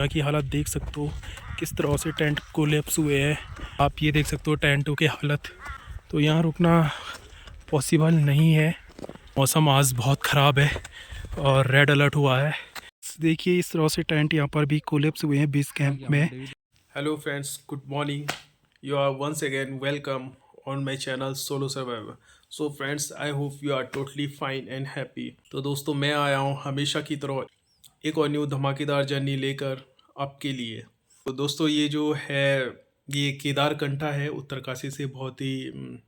यहाँ की हालत देख सकते हो किस तरह से टेंट कोलैप्स हुए हैं। आप ये देख सकते हो टेंटों की हालत। तो यहाँ रुकना पॉसिबल नहीं है। मौसम आज बहुत ख़राब है और रेड अलर्ट हुआ है। देखिए इस तरह से टेंट यहाँ पर भी कोलैप्स हुए हैं बेस कैंप में। Hello friends, good morning. You are once again welcome on my channel solo survivor. So friends, I hope you are totally fine and happy. तो दोस्तों, मैं आया हूँ हमेशा की तरह एक और न्यू धमाकेदार जर्नी लेकर आपके लिए। तो दोस्तों, ये जो है ये केदारकंठा है, उत्तरकाशी से बहुत ही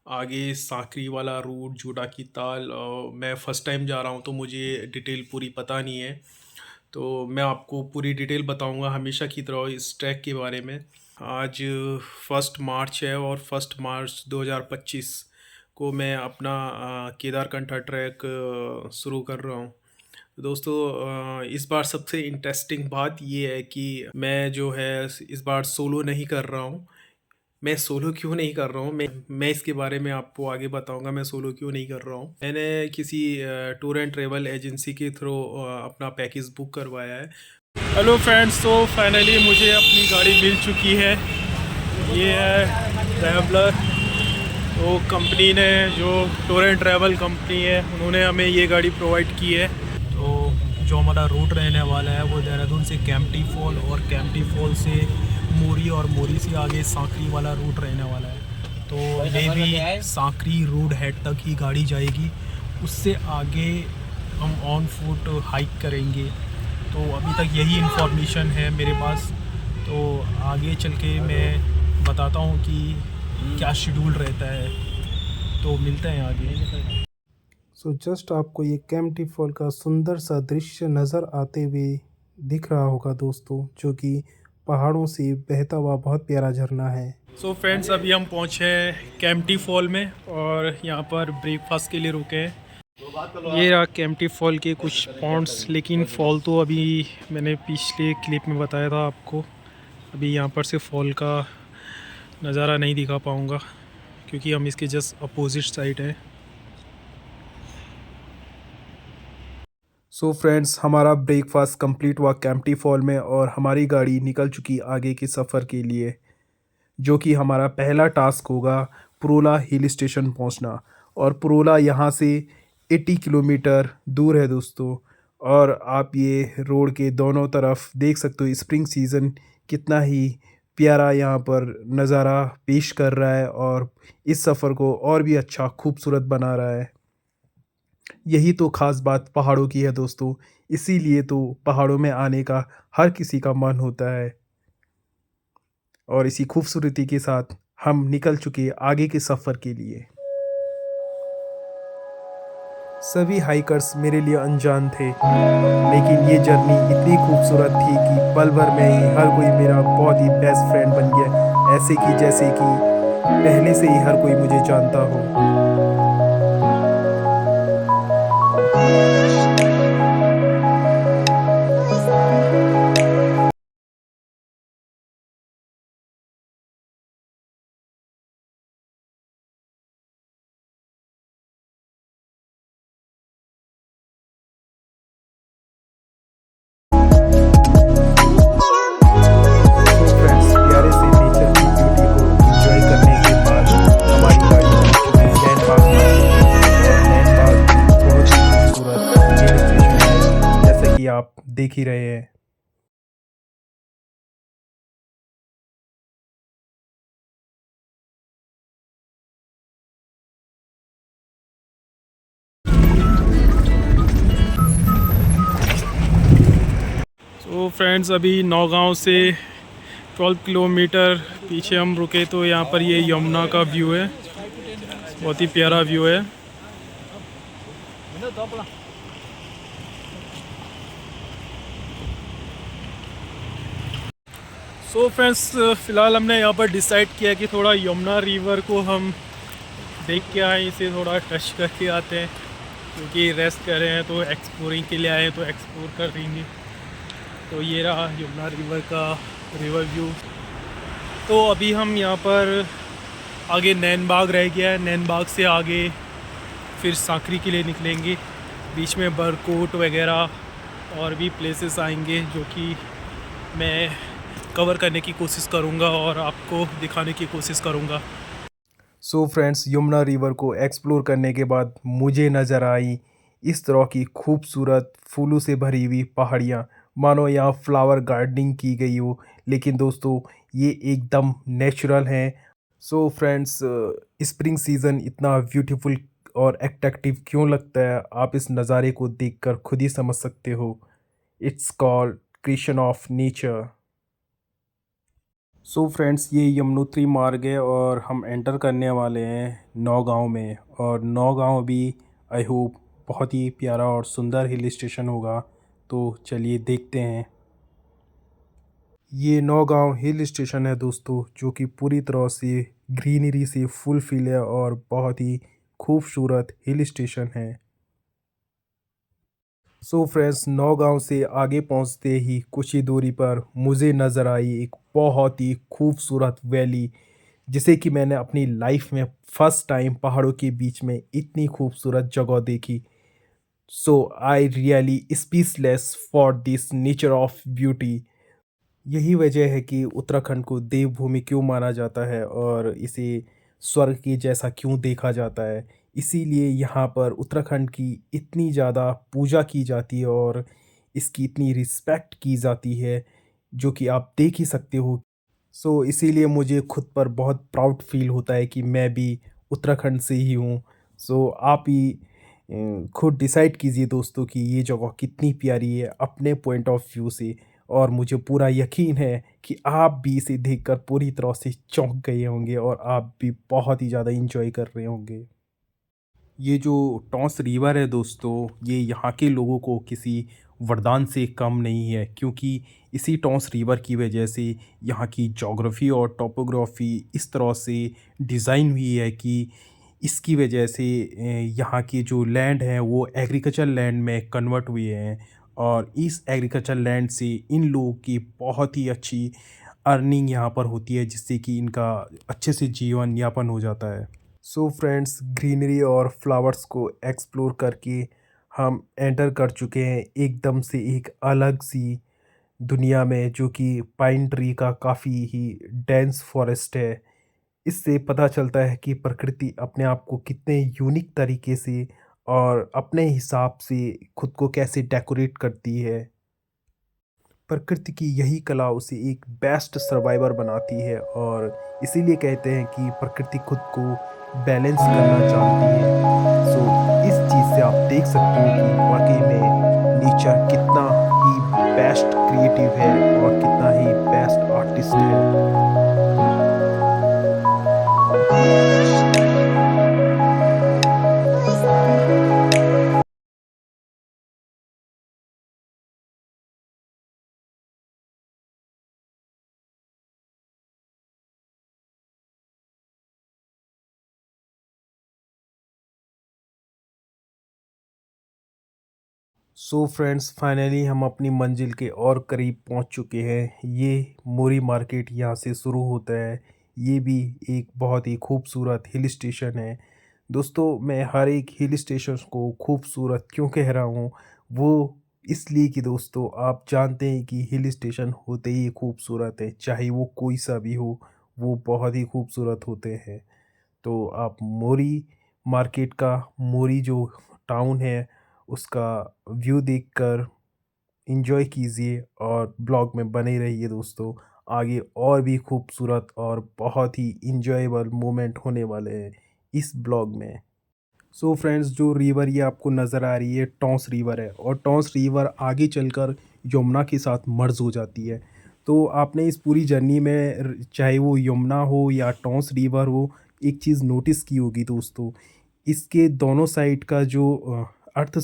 आगे सांकरी वाला रूट, जोड़ा की ताल। और मैं फ़र्स्ट टाइम जा रहा हूँ तो मुझे डिटेल पूरी पता नहीं है। तो मैं आपको पूरी डिटेल बताऊंगा हमेशा की तरह इस ट्रैक के बारे में। आज 1 मार्च है और 1 मार्च 2025 को मैं अपना केदारकंठा ट्रैक शुरू कर रहा हूँ। दोस्तों, इस बार सबसे इंटरेस्टिंग बात ये है कि मैं जो है इस बार सोलो नहीं कर रहा हूँ। मैं सोलो क्यों नहीं कर रहा हूँ, मैं इसके बारे में आपको आगे बताऊंगा। मैं सोलो क्यों नहीं कर रहा हूँ। मैंने किसी टूर एंड ट्रेवल एजेंसी के थ्रू अपना पैकेज बुक करवाया है। हेलो फ्रेंड्स, तो फाइनली मुझे अपनी गाड़ी मिल चुकी है। ये है ट्रैवलर। तो कंपनी ने, जो टूर एंड ट्रैवल कंपनी है, उन्होंने हमें ये गाड़ी प्रोवाइड की है। तो जो हमारा रूट रहने वाला है वो देहरादून से कैंपटी फॉल और कैंपटी फॉल से मोरी और मोरी से आगे सांकरी वाला रूट रहने वाला है। तो मे भी सांकरी रोड हेड तक ही गाड़ी जाएगी, उससे आगे हम ऑन फुट हाइक करेंगे। तो अभी तक यही इन्फॉर्मेशन है मेरे पास। तो आगे चल के मैं बताता हूँ कि क्या शेड्यूल रहता है। तो मिलते हैं आगे। जस्ट आपको ये कैंपटी फॉल का सुंदर सा दृश्य नज़र आते हुए दिख रहा होगा दोस्तों, जो कि पहाड़ों से बहता हुआ बहुत प्यारा झरना है। फ्रेंड्स, अभी हम पहुँचे हैं कैंपटी फॉल में और यहाँ पर ब्रेकफास्ट के लिए रुके हैं। ये रहा कैंपटी फॉल के कुछ पॉइंट्स, लेकिन फॉल तो अभी मैंने पिछले क्लिप में बताया था आपको। अभी यहाँ पर से फॉल का नज़ारा नहीं दिखा पाऊँगा क्योंकि हम इसके जस्ट अपोजिट साइड हैं। फ्रेंड्स, हमारा ब्रेकफास्ट कंप्लीट हुआ कैंपटी फॉल में और हमारी गाड़ी निकल चुकी आगे के सफ़र के लिए, जो कि हमारा पहला टास्क होगा पुरोला हिल स्टेशन पहुंचना। और पुरोला यहाँ से 80 किलोमीटर दूर है दोस्तों। और आप ये रोड के दोनों तरफ देख सकते हो स्प्रिंग सीज़न कितना ही प्यारा यहाँ पर नज़ारा पेश कर रहा है और इस सफ़र को और भी अच्छा खूबसूरत बना रहा है। यही तो ख़ास बात पहाड़ों की है दोस्तों, इसीलिए तो पहाड़ों में आने का हर किसी का मन होता है। और इसी खूबसूरती के साथ हम निकल चुके आगे के सफ़र के लिए। सभी हाइकर्स मेरे लिए अनजान थे, लेकिन ये जर्नी इतनी खूबसूरत थी कि पल भर में ही हर कोई मेरा बहुत ही बेस्ट फ्रेंड बन गया, ऐसे कि जैसे कि पहले से ही हर कोई मुझे जानता हो। आप देख ही रहे हैं। तो फ्रेंड्स, अभी नौगांव से 12 किलोमीटर पीछे हम रुके तो यहाँ पर ये यमुना का व्यू है, बहुत ही प्यारा व्यू है। फ्रेंड्स, फ़िलहाल हमने यहाँ पर डिसाइड किया कि थोड़ा यमुना रिवर को हम देख के आए, इसे थोड़ा टच करके आते हैं, क्योंकि रेस्ट कर रहे हैं तो एक्सप्लोरिंग के लिए आए हैं तो एक्सप्लोर कर देंगे। तो ये रहा यमुना रिवर का रिवर व्यू। तो अभी हम यहाँ पर आगे नैनबाग रह गया है, नैनबाग से आगे फिर सांकरी के लिए निकलेंगे। बीच में बरकोट वगैरह और भी प्लेसेस आएंगे जो कि मैं कवर करने की कोशिश करूँगा और आपको दिखाने की कोशिश करूँगा। सो फ्रेंड्स, यमुना रिवर को एक्सप्लोर करने के बाद मुझे नज़र आई इस तरह की खूबसूरत फूलों से भरी हुई पहाड़ियाँ, मानो यहाँ फ्लावर गार्डनिंग की गई हो। लेकिन दोस्तों, ये एकदम नेचुरल हैं। सो फ्रेंड्स, स्प्रिंग सीज़न इतना ब्यूटीफुल और अट्रैक्टिव क्यों लगता है, आप इस नज़ारे को देखकर खुद ही समझ सकते हो। It's called creation of nature. So friends, ये यमुनोत्री मार्ग है और हम एंटर करने वाले हैं नौगांव में। और नौगांव भी आई होप बहुत ही प्यारा और सुंदर हिल स्टेशन होगा। तो चलिए देखते हैं। ये नौगांव हिल स्टेशन है दोस्तों, जो कि पूरी तरह से ग्रीनरी से फुल फिल है और बहुत ही खूबसूरत हिल स्टेशन है। सो फ्रेंड्स, नौगांव से आगे पहुंचते ही कुछ ही दूरी पर मुझे नज़र आई एक बहुत ही खूबसूरत वैली, जिसे कि मैंने अपनी लाइफ में फर्स्ट टाइम पहाड़ों के बीच में इतनी खूबसूरत जगह देखी। So I really speechless for this nature of beauty. यही वजह है कि उत्तराखंड को देवभूमि क्यों माना जाता है और इसे स्वर्ग के जैसा क्यों देखा जाता है। इसीलिए यहाँ पर उत्तराखंड की इतनी ज़्यादा पूजा की जाती है और इसकी इतनी रिस्पेक्ट की जाती है, जो कि आप देख ही सकते हो। सो इसीलिए मुझे खुद पर बहुत प्राउड फील होता है कि मैं भी उत्तराखंड से ही हूँ। सो आप ही खुद डिसाइड कीजिए दोस्तों कि ये जगह कितनी प्यारी है अपने पॉइंट ऑफ व्यू से। और मुझे पूरा यकीन है कि आप भी इसे देखकर पूरी तरह से चौंक गए होंगे और आप भी बहुत ही ज़्यादा इंजॉय कर रहे होंगे। ये जो टॉस रिवर है दोस्तों, ये यहाँ के लोगों को किसी वरदान से कम नहीं है, क्योंकि इसी टॉस रिवर की वजह से यहाँ की ज्योग्राफी और टोपोग्राफी इस तरह से डिज़ाइन हुई है कि इसकी वजह से यहाँ की जो लैंड है वो एग्रीकल्चर लैंड में कन्वर्ट हुए हैं। और इस एग्रीकल्चर लैंड से इन लोगों की बहुत ही अच्छी अर्निंग यहाँ पर होती है, जिससे कि इनका अच्छे से जीवन यापन हो जाता है। सो फ्रेंड्स, ग्रीनरी और फ्लावर्स को एक्सप्लोर करके हम एंटर कर चुके हैं एकदम से एक अलग सी दुनिया में, जो कि पाइन ट्री का काफ़ी ही डेंस फॉरेस्ट है। इससे पता चलता है कि प्रकृति अपने आप को कितने यूनिक तरीके से और अपने हिसाब से खुद को कैसे डेकोरेट करती है। प्रकृति की यही कला उसे एक बेस्ट सर्वाइवर बनाती है और इसीलिए कहते हैं कि प्रकृति खुद को बैलेंस करना जानती है। सो इस चीज़ से आप देख सकते हो कि वाकई में नेचर कितना ही बेस्ट क्रिएटिव है और कितना ही बेस्ट आर्टिस्ट है। सो फ्रेंड्स, फाइनली हम अपनी मंजिल के और करीब पहुंच चुके हैं। ये मोरी मार्केट यहाँ से शुरू होता है। ये भी एक बहुत ही खूबसूरत हिल स्टेशन है। दोस्तों, मैं हर एक हिल स्टेशन को खूबसूरत क्यों कह रहा हूँ, वो इसलिए कि दोस्तों आप जानते हैं कि हिल स्टेशन होते ही खूबसूरत है, चाहे वो कोई सा भी हो, वो बहुत ही खूबसूरत होते हैं। तो आप मोरी मार्केट का, मोरी जो टाउन है, उसका व्यू देखकर एंजॉय कीजिए और ब्लॉग में बने रहिए दोस्तों। आगे और भी खूबसूरत और बहुत ही इंजॉयबल मोमेंट होने वाले हैं इस ब्लॉग में। सो फ्रेंड्स, जो रिवर ये आपको नज़र आ रही है टॉन्स रिवर है और टॉन्स रिवर आगे चलकर यमुना के साथ मर्ज हो जाती है। तो आपने इस पूरी जर्नी में चाहे वो यमुना हो या टॉन्स रिवर हो, एक चीज़ नोटिस की होगी दोस्तों, इसके दोनों साइड का जो अर्थ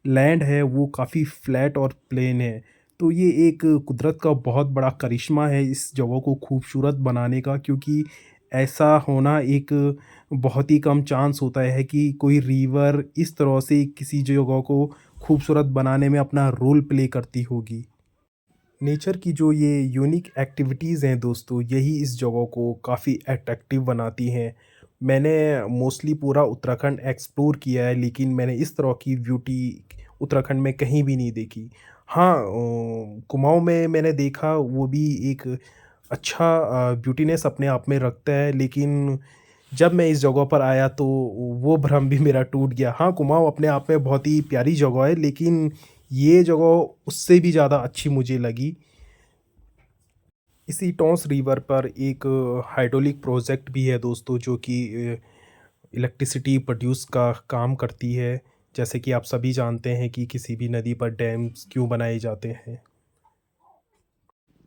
लैंड है वो काफ़ी फ्लैट और प्लेन है। तो ये एक कुदरत का बहुत बड़ा करिश्मा है इस जगह को खूबसूरत बनाने का, क्योंकि ऐसा होना एक बहुत ही कम चांस होता है कि कोई रिवर इस तरह से किसी जगह को खूबसूरत बनाने में अपना रोल प्ले करती होगी। नेचर की जो ये यूनिक एक्टिविटीज़ हैं दोस्तों, यही इस जगह को काफ़ी अट्रैक्टिव बनाती हैं। मैंने मोस्टली पूरा उत्तराखंड एक्सप्लोर किया है, लेकिन मैंने इस तरह की ब्यूटी उत्तराखंड में कहीं भी नहीं देखी। हाँ, कुमाऊँ में मैंने देखा वो भी एक अच्छा ब्यूटीनेस अपने आप में रखता है, लेकिन जब मैं इस जगह पर आया तो वो भ्रम भी मेरा टूट गया। हाँ, कुमाऊँ अपने आप में बहुत ही प्यारी जगह है, लेकिन ये जगह उससे भी ज़्यादा अच्छी मुझे लगी। इसी टॉन्स रिवर पर एक हाइड्रोलिक प्रोजेक्ट भी है दोस्तों, जो कि इलेक्ट्रिसिटी प्रोड्यूस का काम करती है। जैसे कि आप सभी जानते हैं कि किसी भी नदी पर डैम्स क्यों बनाए जाते हैं।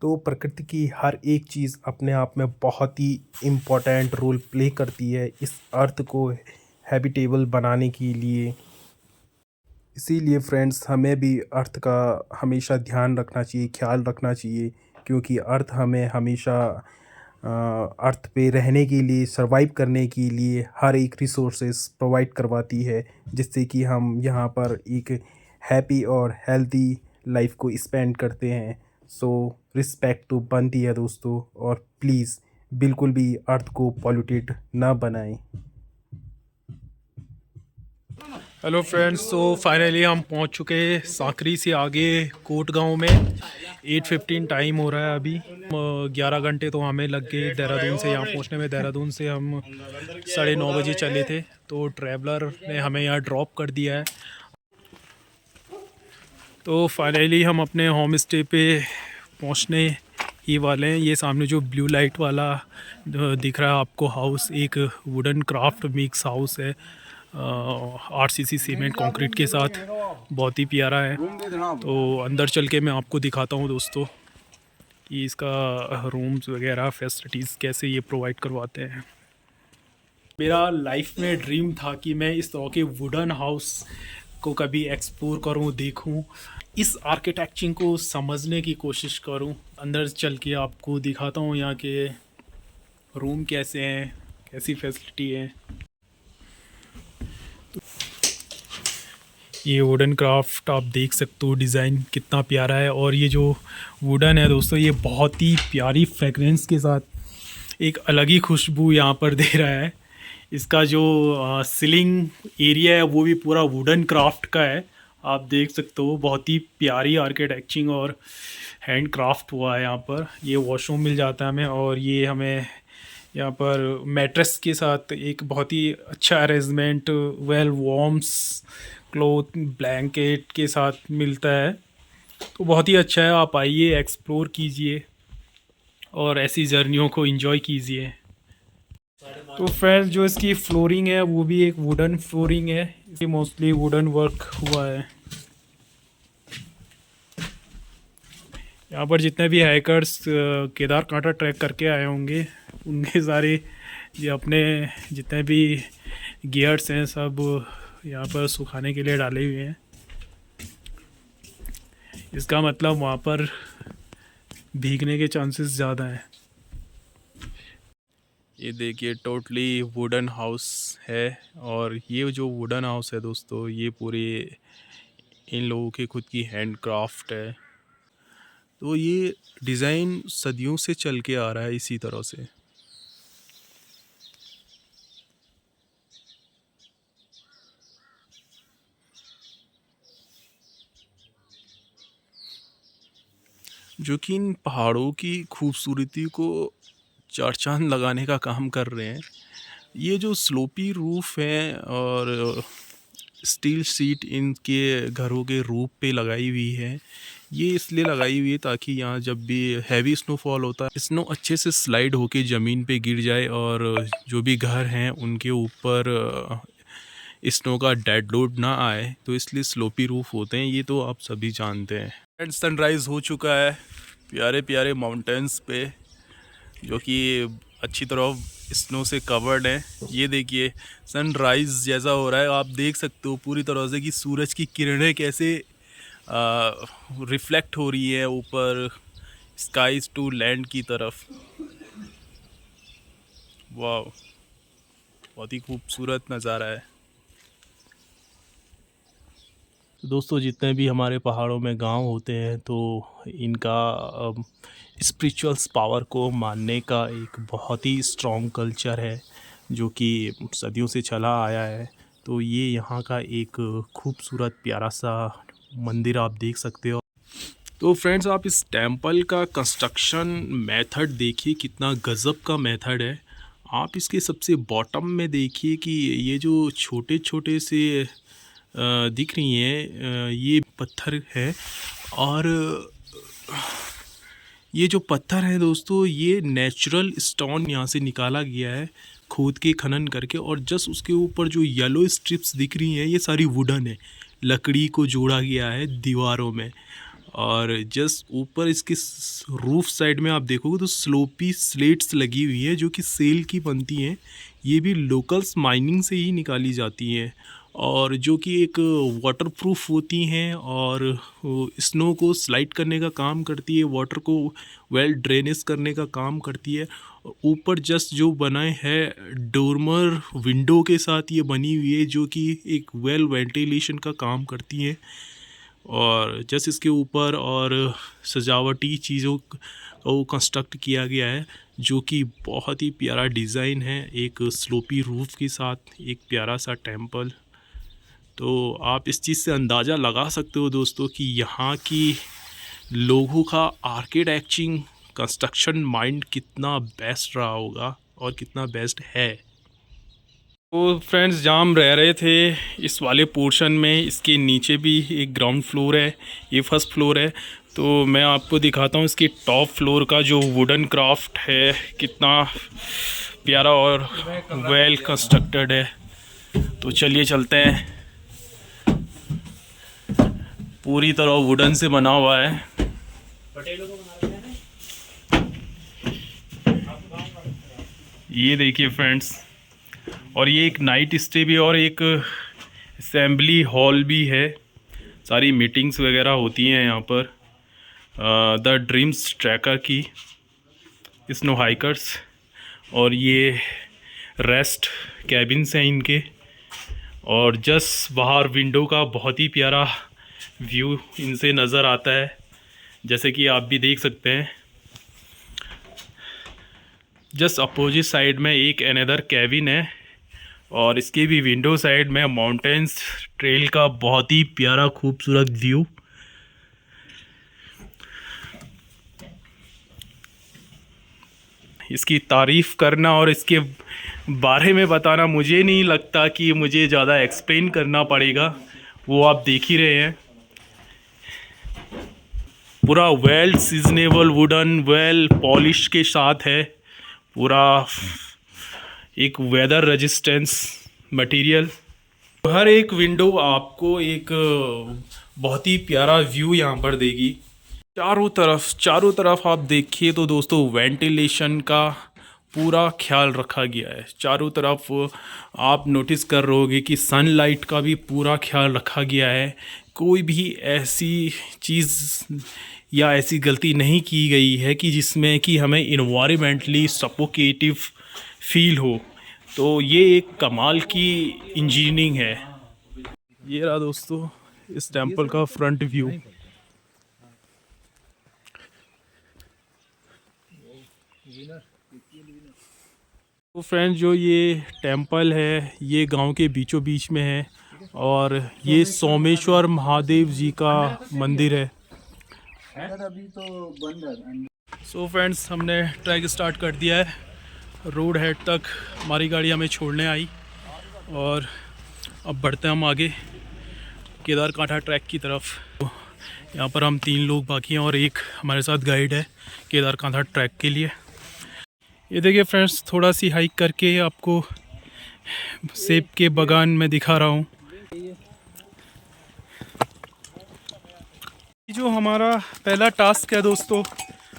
तो प्रकृति की हर एक चीज़ अपने आप में बहुत ही इम्पोर्टेंट रोल प्ले करती है इस अर्थ को हैबिटेबल बनाने के लिए। इसीलिए फ्रेंड्स, हमें भी अर्थ का हमेशा ध्यान रखना चाहिए, ख्याल रखना चाहिए, क्योंकि अर्थ हमें हमेशा अर्थ पे रहने के लिए, सर्वाइव करने के लिए हर एक रिसोर्सेज प्रोवाइड करवाती है, जिससे कि हम यहाँ पर एक हैप्पी और हेल्दी लाइफ को स्पेंड करते हैं। सो रिस्पेक्ट तो बनती है दोस्तों, और प्लीज़ बिल्कुल भी अर्थ को पॉल्यूटेड ना बनाएं। हेलो फ्रेंड्स, तो फाइनली हम पहुंच चुके हैं साकरी से आगे कोट गांव में। 8:15 टाइम हो रहा है अभी। 11 घंटे तो हमें लग गए देहरादून से यहाँ पहुंचने में। देहरादून से हम 9:30 बजे चले थे, तो ट्रैवलर ने हमें यहाँ ड्रॉप कर दिया है। तो फाइनली हम अपने होम स्टे पे पहुंचने ही वाले हैं। ये सामने जो ब्लू लाइट वाला दिख रहा है आपको हाउस, एक वुडन क्राफ्ट मिक्स हाउस है, RCC सीमेंट कंक्रीट के साथ। बहुत ही प्यारा है। तो अंदर चल के मैं आपको दिखाता हूँ दोस्तों कि इसका रूम्स वगैरह फैसिलिटीज़ कैसे ये प्रोवाइड करवाते हैं। मेरा लाइफ में ड्रीम था कि मैं इस तरह के वुडन हाउस को कभी एक्सप्लोर करूं, देखूं, इस आर्किटेक्चरिंग को समझने की कोशिश करूं। अंदर चल के आपको दिखाता हूं यहाँ के रूम कैसे हैं, कैसी फैसिलिटी है। ये वुडन क्राफ्ट आप देख सकते हो, डिज़ाइन कितना प्यारा है। और ये जो वुडन है दोस्तों, ये बहुत ही प्यारी फ्रेगरेंस के साथ एक अलग ही खुशबू यहाँ पर दे रहा है। इसका जो सीलिंग एरिया है वो भी पूरा वुडन क्राफ्ट का है। आप देख सकते हो, बहुत ही प्यारी आर्किटेक्चरिंग और हैंड क्राफ्ट हुआ है यहाँ पर। ये वॉशरूम मिल जाता है हमें, और ये हमें यहाँ पर मैट्रेस के साथ एक बहुत ही अच्छा arrangement, well worms cloth blanket के साथ मिलता है। तो बहुत ही अच्छा है। आप आइए, एक्सप्लोर कीजिए और ऐसी जर्नियों को एंजॉय कीजिए। तो फ्रेंड्स, जो इसकी फ्लोरिंग है वो भी एक वुडन फ्लोरिंग है। इसकी मोस्टली वुडन वर्क हुआ है। यहाँ पर जितने भी हाइकर्स केदार कांटा ट्रैक करके आए होंगे, उनके सारे ये अपने जितने भी गियर्स हैं सब यहाँ पर सुखाने के लिए डाले हुए हैं। इसका मतलब वहाँ पर भीगने के चांसेस ज़्यादा हैं। ये देखिए, टोटली वुडन हाउस है। और ये जो वुडन हाउस है दोस्तों, ये पूरे इन लोगों की खुद की हैंड क्राफ्ट है। तो ये डिज़ाइन सदियों से चल के आ रहा है इसी तरह से। जो कि इन पहाड़ों की खूबसूरती को चार चांद लगाने का काम कर रहे हैं। ये जो स्लोपी रूफ है और स्टील शीट इनके घरों के रूफ पे लगाई हुई है, ये इसलिए लगाई हुई है ताकि यहाँ जब भी हैवी स्नोफॉल होता है, स्नो अच्छे से स्लाइड होके ज़मीन पे गिर जाए और जो भी घर हैं उनके ऊपर स्नो का डेड लोड ना आए। तो इसलिए स्लोपी रूफ होते हैं, ये तो आप सभी जानते हैं। एंड सनराइज़ हो चुका है प्यारे प्यारे माउंटेन्स पे, जो कि अच्छी तरह स्नो से कवर्ड है। ये देखिए, सनराइज़ जैसा हो रहा है। आप देख सकते हो पूरी तरह से कि सूरज की किरणें कैसे रिफ्लेक्ट हो रही है ऊपर स्काईज टू लैंड की तरफ। वाह, बहुत ही खूबसूरत नज़ारा है। तो दोस्तों, जितने भी हमारे पहाड़ों में गांव होते हैं, तो इनका स्पिरिचुअल्स पावर को मानने का एक बहुत ही स्ट्रॉन्ग कल्चर है, जो कि सदियों से चला आया है। तो ये यहाँ का एक खूबसूरत प्यारा सा मंदिर आप देख सकते हो। तो फ्रेंड्स आप इस टेंपल का कंस्ट्रक्शन मेथड देखिए, कितना गज़ब का मेथड है। आप इसके सबसे बॉटम में देखिए कि ये जो छोटे छोटे से दिख रही हैं, ये पत्थर है। और ये जो पत्थर है दोस्तों, ये नेचुरल स्टोन यहाँ से निकाला गया है खोद के खनन करके। और जस्ट उसके ऊपर जो येलो स्ट्रिप्स दिख रही हैं, ये सारी वुडन है, लकड़ी को जोड़ा गया है दीवारों में। और जस्ट ऊपर इसके रूफ साइड में आप देखोगे तो स्लोपी स्लेट्स लगी हुई है, जो कि सेल की बनती हैं। ये भी लोकल्स माइनिंग से ही निकाली जाती हैं, और जो कि एक वाटरप्रूफ होती हैं और स्नो को स्लाइड करने का काम करती है, वाटर को वेल ड्रेनेज करने का काम करती है। ऊपर जस्ट जो बनाए है डोरमर विंडो के साथ ये बनी हुई है, जो कि एक वेल वेंटिलेशन का काम करती है। और जस्ट इसके ऊपर और सजावटी चीज़ों को कंस्ट्रक्ट किया गया है, जो कि बहुत ही प्यारा डिज़ाइन है, एक स्लोपी रूफ के साथ एक प्यारा सा टेंपल। तो आप इस चीज़ से अंदाज़ा लगा सकते हो दोस्तों कि यहाँ की लोगों का आर्किटेक्चरिंग कंस्ट्रक्शन माइंड कितना बेस्ट रहा होगा और कितना बेस्ट है। तो फ्रेंड्स जहाँ हम रह रहे थे इस वाले पोर्शन में, इसके नीचे भी एक ग्राउंड फ्लोर है, ये फर्स्ट फ्लोर है। तो मैं आपको दिखाता हूँ इसकी टॉप फ्लोर का जो वुडन क्राफ्ट है, कितना प्यारा और वेल कंस्ट्रक्टेड है। तो चलिए चलते हैं। पूरी तरह वुडन से बना हुआ है। ये देखिए फ्रेंड्स, और ये एक नाइट स्टे भी और एक असेंबली हॉल भी है। सारी मीटिंग्स वगैरह होती हैं यहाँ पर। द ड्रीम्स ट्रैकर की स्नो हाइकर्स, और ये रेस्ट कैबिन्स हैं इनके। और जस्ट बाहर विंडो का बहुत ही प्यारा व्यू इनसे नज़र आता है, जैसे कि आप भी देख सकते हैं। जस्ट अपोजिट साइड में एक अनदर कैबिन है, और इसके भी विंडो साइड में माउंटेन्स ट्रेल का बहुत ही प्यारा खूबसूरत व्यू। इसकी तारीफ़ करना और इसके बारे में बताना, मुझे नहीं लगता कि मुझे ज़्यादा एक्सप्लेन करना पड़ेगा, वो आप देख ही रहे हैं। पूरा well seasonable wooden well polish के साथ है, पूरा एक वेदर रेजिस्टेंस मटेरियल। हर एक विंडो आपको एक बहुत ही प्यारा व्यू यहाँ पर देगी। चारों तरफ आप देखिए तो दोस्तों वेंटिलेशन का पूरा ख्याल रखा गया है। चारों तरफ आप नोटिस कर रहे होगे कि सनलाइट का भी पूरा ख्याल रखा गया है। कोई भी ऐसी चीज़ या ऐसी गलती नहीं की गई है कि जिसमें कि हमें इन्वायरमेंटली सफोकेटिव फील हो। तो ये एक कमाल की इंजीनियरिंग है। ये रहा दोस्तों इस टेंपल का फ्रंट व्यू। तो फ्रेंड्स जो ये टेंपल है ये गांव के बीचों बीच में है, और ये सोमेश्वर महादेव जी का मंदिर है। अभी तो बंद है। सो फ्रेंड्स हमने ट्रैक स्टार्ट कर दिया है। रोड हेड तक हमारी गाड़ी हमें छोड़ने आई, और अब बढ़ते हैं हम आगे केदारकांठा ट्रैक की तरफ। तो यहाँ पर हम 3 लोग बाकी हैं और एक हमारे साथ गाइड है केदारकांठा ट्रैक के लिए। ये देखिए फ्रेंड्स, थोड़ा सी हाइक करके आपको सेब के बागान में दिखा रहा हूँ। जो हमारा पहला टास्क है दोस्तों,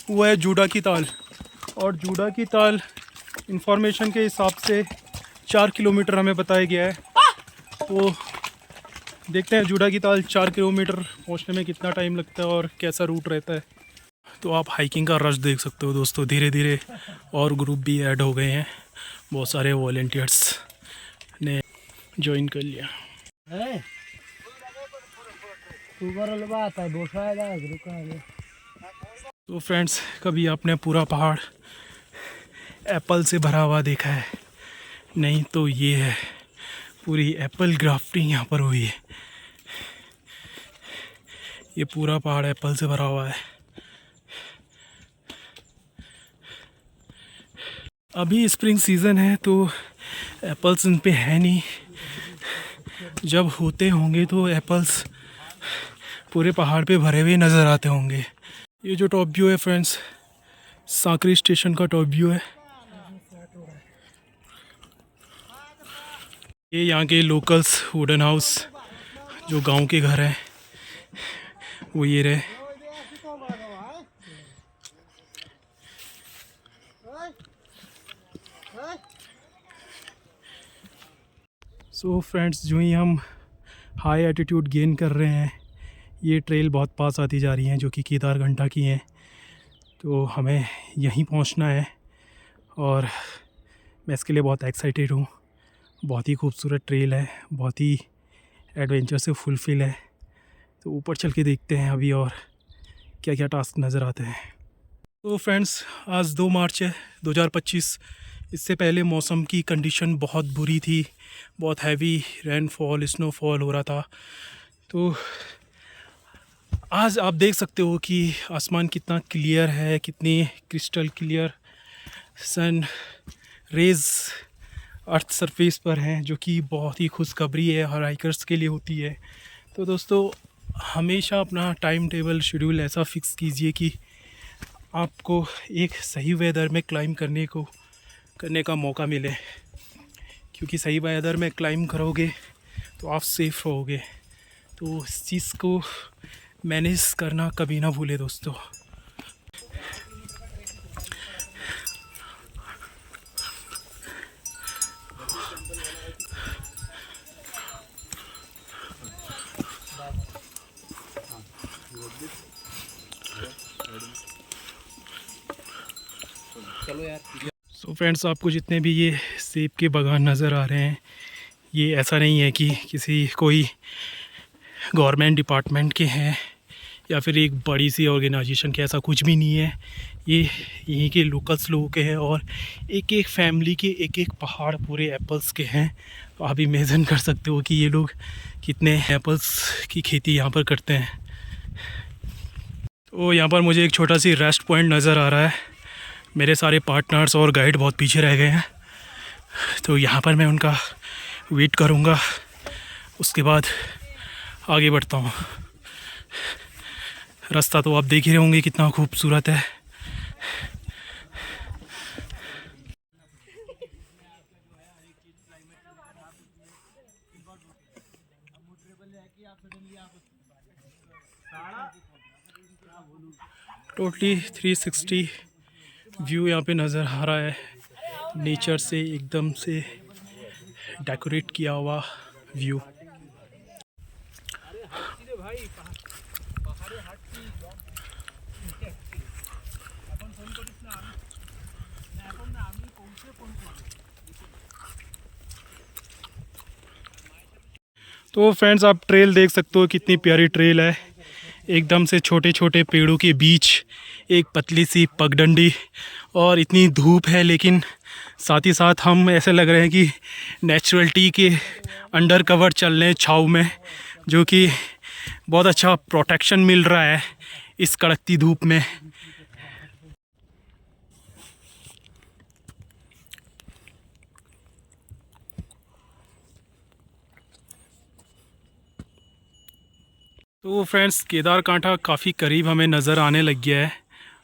वो है जूडा की ताल। और जूडा की ताल इंफॉर्मेशन के हिसाब से 4 किलोमीटर हमें बताया गया है। तो देखते हैं जूडा की ताल 4 किलोमीटर पहुंचने में कितना टाइम लगता है और कैसा रूट रहता है। तो आप हाइकिंग का रश देख सकते हो दोस्तों, धीरे धीरे और ग्रुप भी ऐड हो गए हैं। बहुत सारे वॉलेंटियर्स ने ज्वाइन कर लिया। तो फ्रेंड्स, कभी आपने पूरा पहाड़ एप्पल से भरा हुआ देखा है? नहीं, तो ये है, पूरी एप्पल ग्राफ्टिंग यहाँ पर हुई है। ये पूरा पहाड़ एप्पल से भरा हुआ है। अभी स्प्रिंग सीज़न है तो एप्पल्स इन पे है नहीं। जब होते होंगे तो एप्पल्स पूरे पहाड़ पे भरे हुए नज़र आते होंगे। ये जो टॉप व्यू है फ्रेंड्स, सांकरी स्टेशन का टॉप व्यू है। ये यहाँ के लोकल्स वुडन हाउस जो गांव के घर हैं वो ये रहे। सो फ्रेंड्स, जो ही हम हाई एल्टीट्यूड गेन कर रहे हैं, ये ट्रेल बहुत पास आती जा रही हैं जो कि केदारघंटा की हैं। तो हमें यहीं पहुंचना है और मैं इसके लिए बहुत एक्साइटेड हूँ। बहुत ही खूबसूरत ट्रेल है, बहुत ही एडवेंचर से फुलफिल है। तो ऊपर चल के देखते हैं अभी और क्या क्या टास्क नज़र आते हैं। तो फ्रेंड्स, आज 2 मार्च है 2025। इससे पहले मौसम की कंडीशन बहुत बुरी थी, बहुत हैवी रेनफॉल स्नोफॉल हो रहा था। तो आज आप देख सकते हो कि आसमान कितना क्लियर है, कितनी क्रिस्टल क्लियर सन रेज़ अर्थ सरफेस पर हैं, जो कि बहुत ही खुशखबरी है हर हाइकर्स के लिए होती है। तो दोस्तों, हमेशा अपना टाइम टेबल शेड्यूल ऐसा फिक्स कीजिए कि आपको एक सही वेदर में क्लाइंब करने का मौका मिले, क्योंकि सही वेदर में क्लाइंब करोगे तो आप सेफ रहोगे। तो इस चीज़ को मैनेज करना कभी ना भूले दोस्तों। सो फ्रेंड्स, आपको जितने भी ये सेब के बागान नज़र आ रहे हैं, ये ऐसा नहीं है कि कोई गवर्नमेंट डिपार्टमेंट के हैं या फिर एक बड़ी सी ऑर्गेनाइजेशन के। ऐसा कुछ भी नहीं है। ये यहीं के लोकल्स लोगों के हैं और एक एक फैमिली के एक एक पहाड़ पूरे एप्पल्स के हैं। तो आप इमेजिन कर सकते हो कि ये लोग कितने एप्पल्स की खेती यहाँ पर करते हैं। तो यहाँ पर मुझे एक छोटा सी रेस्ट पॉइंट नज़र आ रहा है। मेरे सारे पार्टनर्स और गाइड बहुत पीछे रह गए हैं, तो यहाँ पर मैं उनका वेट करूँगा, उसके बाद आगे बढ़ता हूँ। रास्ता तो आप देख ही रहे होंगे कितना खूबसूरत है। टोटली 360 व्यू यहाँ पे नज़र आ रहा है। नेचर से एकदम से डेकोरेट किया हुआ व्यू। तो फ्रेंड्स, आप ट्रेल देख सकते हो, कितनी प्यारी ट्रेल है। एकदम से छोटे छोटे पेड़ों के बीच एक पतली सी पगडंडी, और इतनी धूप है, लेकिन साथ ही साथ हम ऐसे लग रहे हैं कि नेचुरलिटी के अंडर कवर चल रहे हैं, छाँव में, जो कि बहुत अच्छा प्रोटेक्शन मिल रहा है इस कड़कती धूप में। तो फ्रेंड्स, केदारकांठा काफ़ी करीब हमें नज़र आने लग गया है।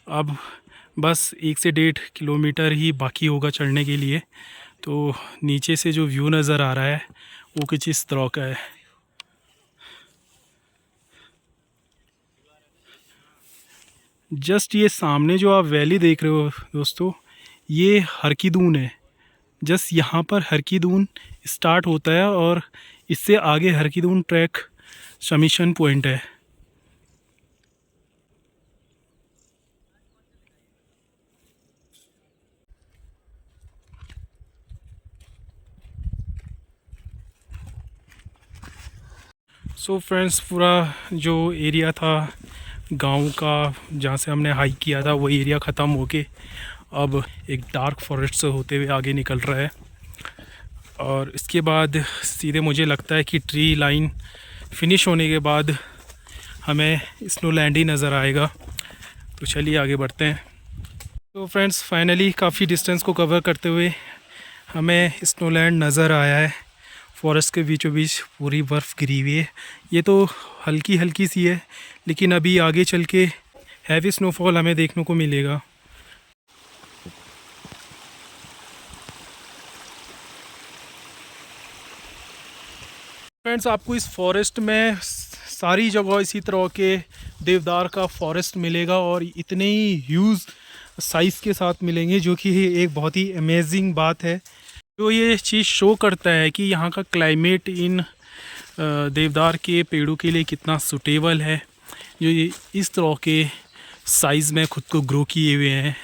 अब बस 1 से 1.5 किलोमीटर ही बाकी होगा चढ़ने के लिए। तो नीचे से जो व्यू नज़र आ रहा है वो कुछ इस तरह का है। जस्ट ये सामने जो आप वैली देख रहे हो दोस्तों, ये हरकीदून है। जस्ट यहाँ पर हरकीदून स्टार्ट होता है और इससे आगे हरकीदून ट्रैक शमीशन पॉइंट है। सो फ्रेंड्स, पूरा जो एरिया था गांव का जहाँ से हमने हाइक किया था, वो एरिया ख़त्म होके अब एक डार्क फॉरेस्ट से होते हुए आगे निकल रहा है। और इसके बाद सीधे मुझे लगता है कि ट्री लाइन फिनिश होने के बाद हमें स्नोलैंड ही नज़र आएगा। तो चलिए आगे बढ़ते हैं। तो फ्रेंड्स फाइनली काफ़ी डिस्टेंस को कवर करते हुए हमें स्नोलैंड नज़र आया है। फॉरेस्ट के बीचों बीच पूरी बर्फ़ गिरी हुई है। ये तो हल्की हल्की सी है, लेकिन अभी आगे चल के हैवी स्नोफॉल हमें देखने को मिलेगा। फ्रेंड्स आपको इस फॉरेस्ट में सारी जगह इसी तरह के देवदार का फॉरेस्ट मिलेगा और इतने ही ह्यूज साइज़ के साथ मिलेंगे, जो कि एक बहुत ही अमेजिंग बात है। जो ये चीज़ शो करता है कि यहाँ का क्लाइमेट इन देवदार के पेड़ों के लिए कितना सूटेबल है, जो ये इस तरह के साइज़ में खुद को ग्रो किए हुए हैं।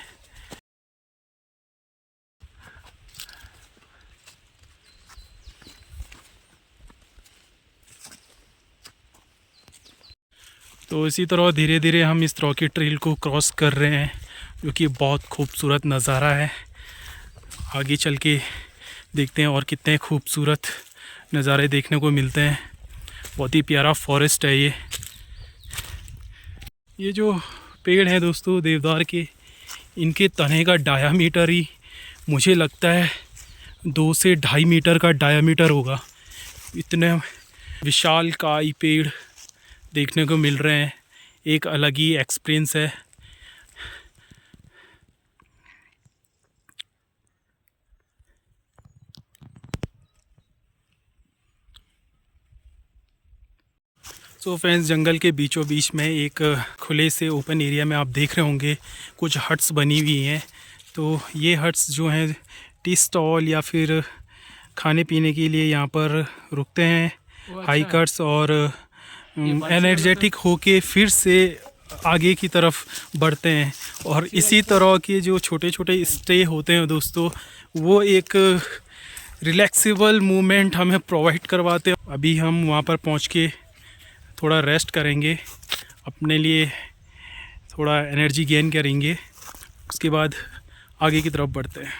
तो इसी तरह धीरे धीरे हम इस तरह की ट्रेल को क्रॉस कर रहे हैं, जो कि बहुत खूबसूरत नज़ारा है। आगे चल के देखते हैं और कितने खूबसूरत नज़ारे देखने को मिलते हैं। बहुत ही प्यारा फॉरेस्ट है ये जो पेड़ हैं दोस्तों देवदार के, इनके तने का डायामीटर ही मुझे लगता है 2 से 2.5 मीटर का डायामीटर होगा। इतने विशालकाय पेड़ देखने को मिल रहे हैं, एक अलग ही एक्सपीरियंस है। सो फ्रेंड्स जंगल के बीचों बीच में एक खुले से ओपन एरिया में आप देख रहे होंगे कुछ हट्स बनी हुई हैं। तो ये हट्स जो हैं टी स्टॉल या फिर खाने पीने के लिए यहाँ पर रुकते हैं हाइकर्स, और एनर्जेटिक होके फिर से आगे की तरफ बढ़ते हैं। और इसी तरह के जो छोटे छोटे स्टे होते हैं दोस्तों, वो एक रिलैक्सेबल मूवमेंट हमें प्रोवाइड करवाते हैं। अभी हम वहाँ पर पहुँच के थोड़ा रेस्ट करेंगे, अपने लिए थोड़ा एनर्जी गेन करेंगे, उसके बाद आगे की तरफ बढ़ते हैं।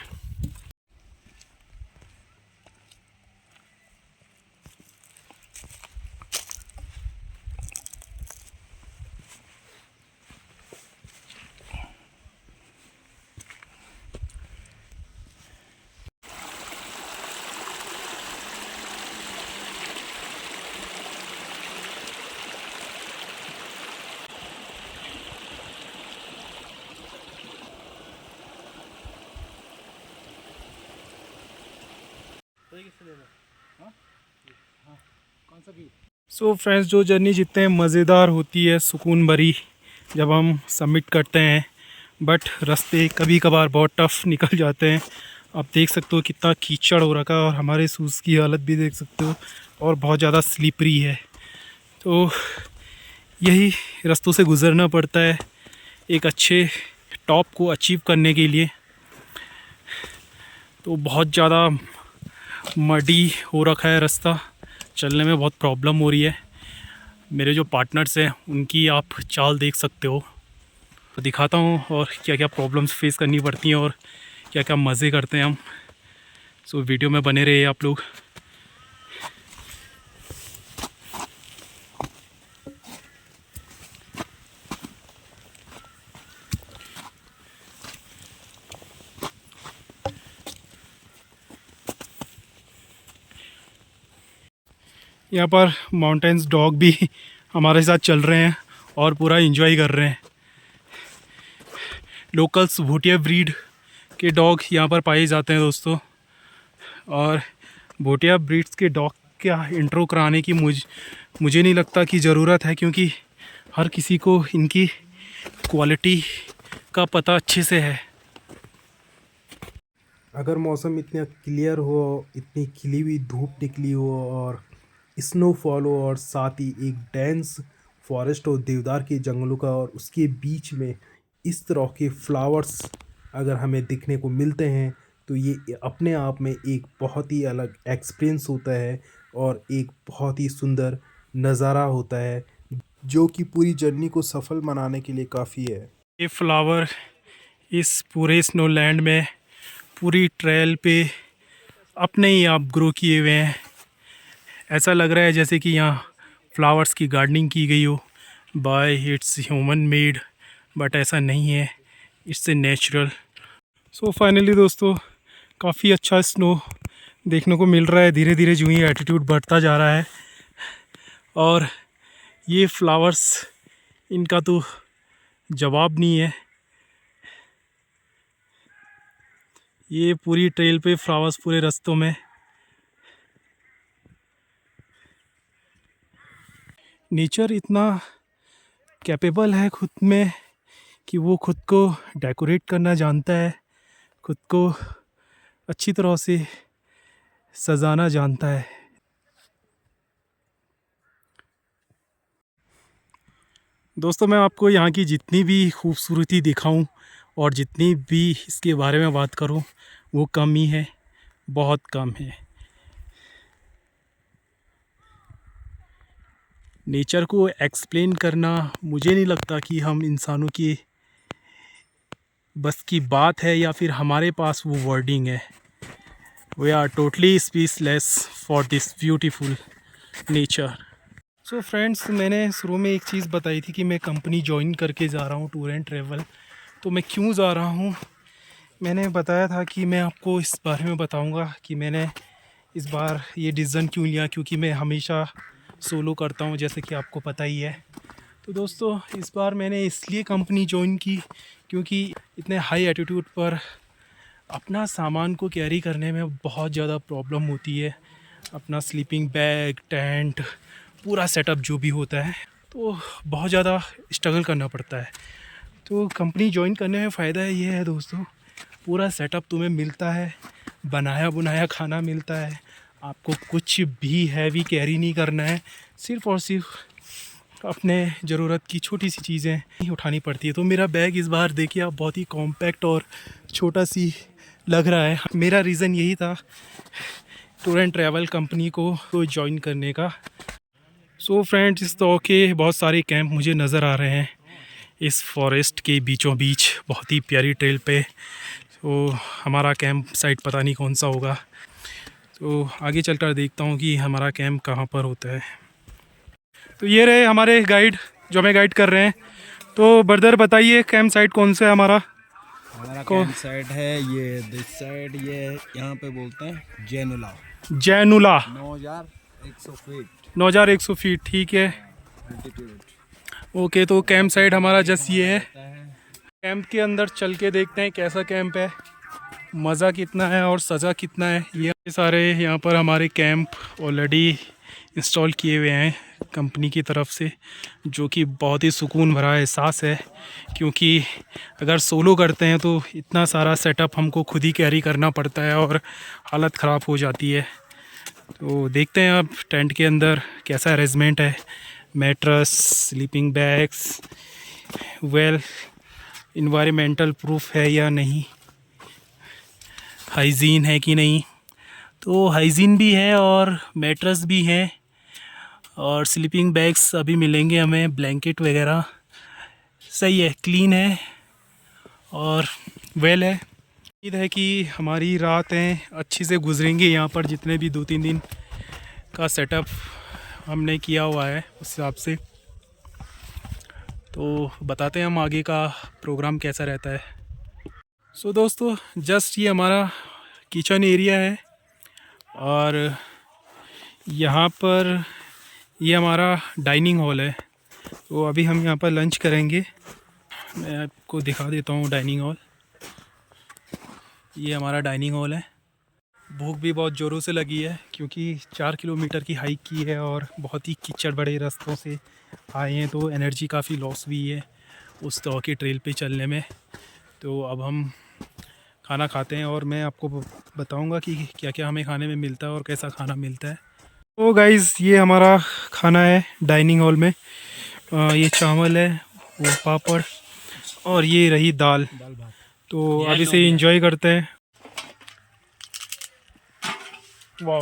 सो फ्रेंड्स जो जर्नी जितने मज़ेदार होती है, सुकून भरी जब हम सबमिट करते हैं, बट रास्ते कभी कभार बहुत टफ़ निकल जाते हैं। आप देख सकते हो कितना कीचड़ हो रखा है और हमारे शूज़ की हालत भी देख सकते हो, और बहुत ज़्यादा स्लिपरी है। तो यही रास्तों से गुज़रना पड़ता है एक अच्छे टॉप को अचीव करने के लिए। तो बहुत ज़्यादा मडी हो रखा है रास्ता, चलने में बहुत प्रॉब्लम हो रही है। मेरे जो पार्टनर्स हैं उनकी आप चाल देख सकते हो। तो दिखाता हूँ और क्या क्या प्रॉब्लम्स फेस करनी पड़ती हैं और क्या क्या मज़े करते हैं हम। सो वीडियो में बने रहे आप लोग। यहाँ पर माउंटेन्स डॉग भी हमारे साथ चल रहे हैं और पूरा एंजॉय कर रहे हैं। लोकल्स भूटिया ब्रीड के डॉग यहाँ पर पाए जाते हैं दोस्तों, और भूटिया ब्रीड्स के डॉग का इंट्रो कराने की मुझे नहीं लगता कि ज़रूरत है, क्योंकि हर किसी को इनकी क्वालिटी का पता अच्छे से है। अगर मौसम इतना क्लियर हो, इतनी खिली हुई धूप निकली हो और स्नोफॉल हो, और साथ ही एक डेंस फॉरेस्ट हो देवदार के जंगलों का, और उसके बीच में इस तरह के फ्लावर्स अगर हमें दिखने को मिलते हैं, तो ये अपने आप में एक बहुत ही अलग एक्सपीरियंस होता है और एक बहुत ही सुंदर नज़ारा होता है, जो कि पूरी जर्नी को सफल बनाने के लिए काफ़ी है। ये फ्लावर इस पूरे स्नोलैंड में पूरी ट्रेल पे अपने ही आप ग्रो किए हुए हैं। ऐसा लग रहा है जैसे कि यहाँ फ्लावर्स की गार्डनिंग की गई हो, bye it's human made, but ऐसा नहीं है, it's a natural. So finally दोस्तों, काफ़ी अच्छा स्नो देखने को मिल रहा है धीरे धीरे जो ही एल्टीट्यूड बढ़ता जा रहा है। और ये फ्लावर्स, इनका तो जवाब नहीं है। ये पूरी ट्रेल पे फ्लावर्स, पूरे रास्तों में। नेचर इतना कैपेबल है खुद में कि वो खुद को डेकोरेट करना जानता है, खुद को अच्छी तरह से सजाना जानता है। दोस्तों, मैं आपको यहाँ की जितनी भी खूबसूरती दिखाऊं और जितनी भी इसके बारे में बात करूं, वो कम ही है, बहुत कम है। नेचर को एक्सप्लेन करना मुझे नहीं लगता कि हम इंसानों की बस की बात है, या फिर हमारे पास वो वर्डिंग है। We are totally speechless for this beautiful nature. So friends, मैंने शुरू में एक चीज़ बताई थी कि मैं कंपनी ज्वाइन करके जा रहा हूँ, टूर एंड ट्रैवल। तो मैं क्यों जा रहा हूँ, मैंने बताया था कि मैं आपको इस बारे में बताऊँगा कि मैंने इस बार ये डिसीज़न क्यों लिया, क्योंकि मैं हमेशा सोलो करता हूँ, जैसे कि आपको पता ही है। तो दोस्तों, इस बार मैंने इसलिए कंपनी ज्वाइन की क्योंकि इतने हाई एल्टीट्यूड पर अपना सामान को कैरी करने में बहुत ज़्यादा प्रॉब्लम होती है। अपना स्लीपिंग बैग, टेंट, पूरा सेटअप जो भी होता है, तो बहुत ज़्यादा स्ट्रगल करना पड़ता है। तो कंपनी ज्वाइन करने में फ़ायदा ये है दोस्तों, पूरा सेटअप तुम्हें मिलता है, बनाया बुनाया खाना मिलता है, आपको कुछ भी हैवी कैरी नहीं करना है, सिर्फ़ और सिर्फ अपने ज़रूरत की छोटी सी चीज़ें ही उठानी पड़ती है। तो मेरा बैग इस बार देखिए आप, बहुत ही कॉम्पैक्ट और छोटा सी लग रहा है। मेरा रीज़न यही था टूर एंड ट्रैवल कंपनी को ज्वाइन करने का। सो फ्रेंड्स, इस तरह के बहुत सारे कैंप मुझे नज़र आ रहे हैं इस फॉरेस्ट के बीचों बीच, बहुत ही प्यारी ट्रेल पे। तो हमारा कैंप साइट पता नहीं कौन सा होगा, तो आगे चलकर देखता हूँ कि हमारा कैंप कहाँ पर होता है। तो ये रहे हमारे गाइड जो हमें गाइड कर रहे हैं। तो ब्रदर बताइए, कैंप साइट कौन सा है हमारा? हमारा कैंप साइट है ये दिस साइड, ये यहाँ पे बोलते हैं जैनुला। जैनुला। 9100 फीट 9100 फीट, ठीक है। एल्टीट्यूड। ओके, तो कैंप साइट हमारा जस्ट ये है। रहता है। कैंप के अंदर चल के देखते हैं कैसा कैंप है, मज़ा कितना है और सज़ा कितना है। ये सारे यहाँ पर हमारे कैंप ऑलरेडी इंस्टॉल किए हुए हैं कंपनी की तरफ से, जो कि बहुत ही सुकून भरा एहसास है। क्योंकि अगर सोलो करते हैं तो इतना सारा सेटअप हमको खुद ही कैरी करना पड़ता है और हालत ख़राब हो जाती है। तो देखते हैं अब टेंट के अंदर कैसा अरेंजमेंट है, mattress, sleeping bags, well environmental proof है या नहीं, हाइजीन है कि नहीं। तो हाइजीन भी है और मैट्रेस भी है और स्लीपिंग बैग्स अभी मिलेंगे हमें, ब्लैंकेट वगैरह सही है, क्लीन है और वेल है। उम्मीद है कि हमारी रातें अच्छी से गुजरेंगी यहाँ पर, जितने भी 2-3 दिन का सेटअप हमने किया हुआ है उस हिसाब से। तो बताते हैं हम आगे का प्रोग्राम कैसा रहता है। सो दोस्तों, जस्ट ये हमारा किचन एरिया है और यहाँ पर ये हमारा डाइनिंग हॉल है। तो अभी हम यहाँ पर लंच करेंगे। मैं आपको दिखा देता हूँ डाइनिंग हॉल। ये हमारा डाइनिंग हॉल है। भूख भी बहुत ज़ोरों से लगी है क्योंकि 4 किलोमीटर की हाइक की है और बहुत ही कीचड़ बड़े रास्तों से आए हैं, तो एनर्जी काफ़ी लॉस हुई है उस तरह की ट्रेल पे चलने में। तो अब हम खाना खाते हैं और मैं आपको बताऊंगा कि क्या क्या हमें खाने में मिलता है और कैसा खाना मिलता है। तो गाइज़, ये हमारा खाना है डाइनिंग हॉल में। ये चावल है, वो पापड़ और ये रही दाल। तो अब इसे एंजॉय करते हैं। वाह,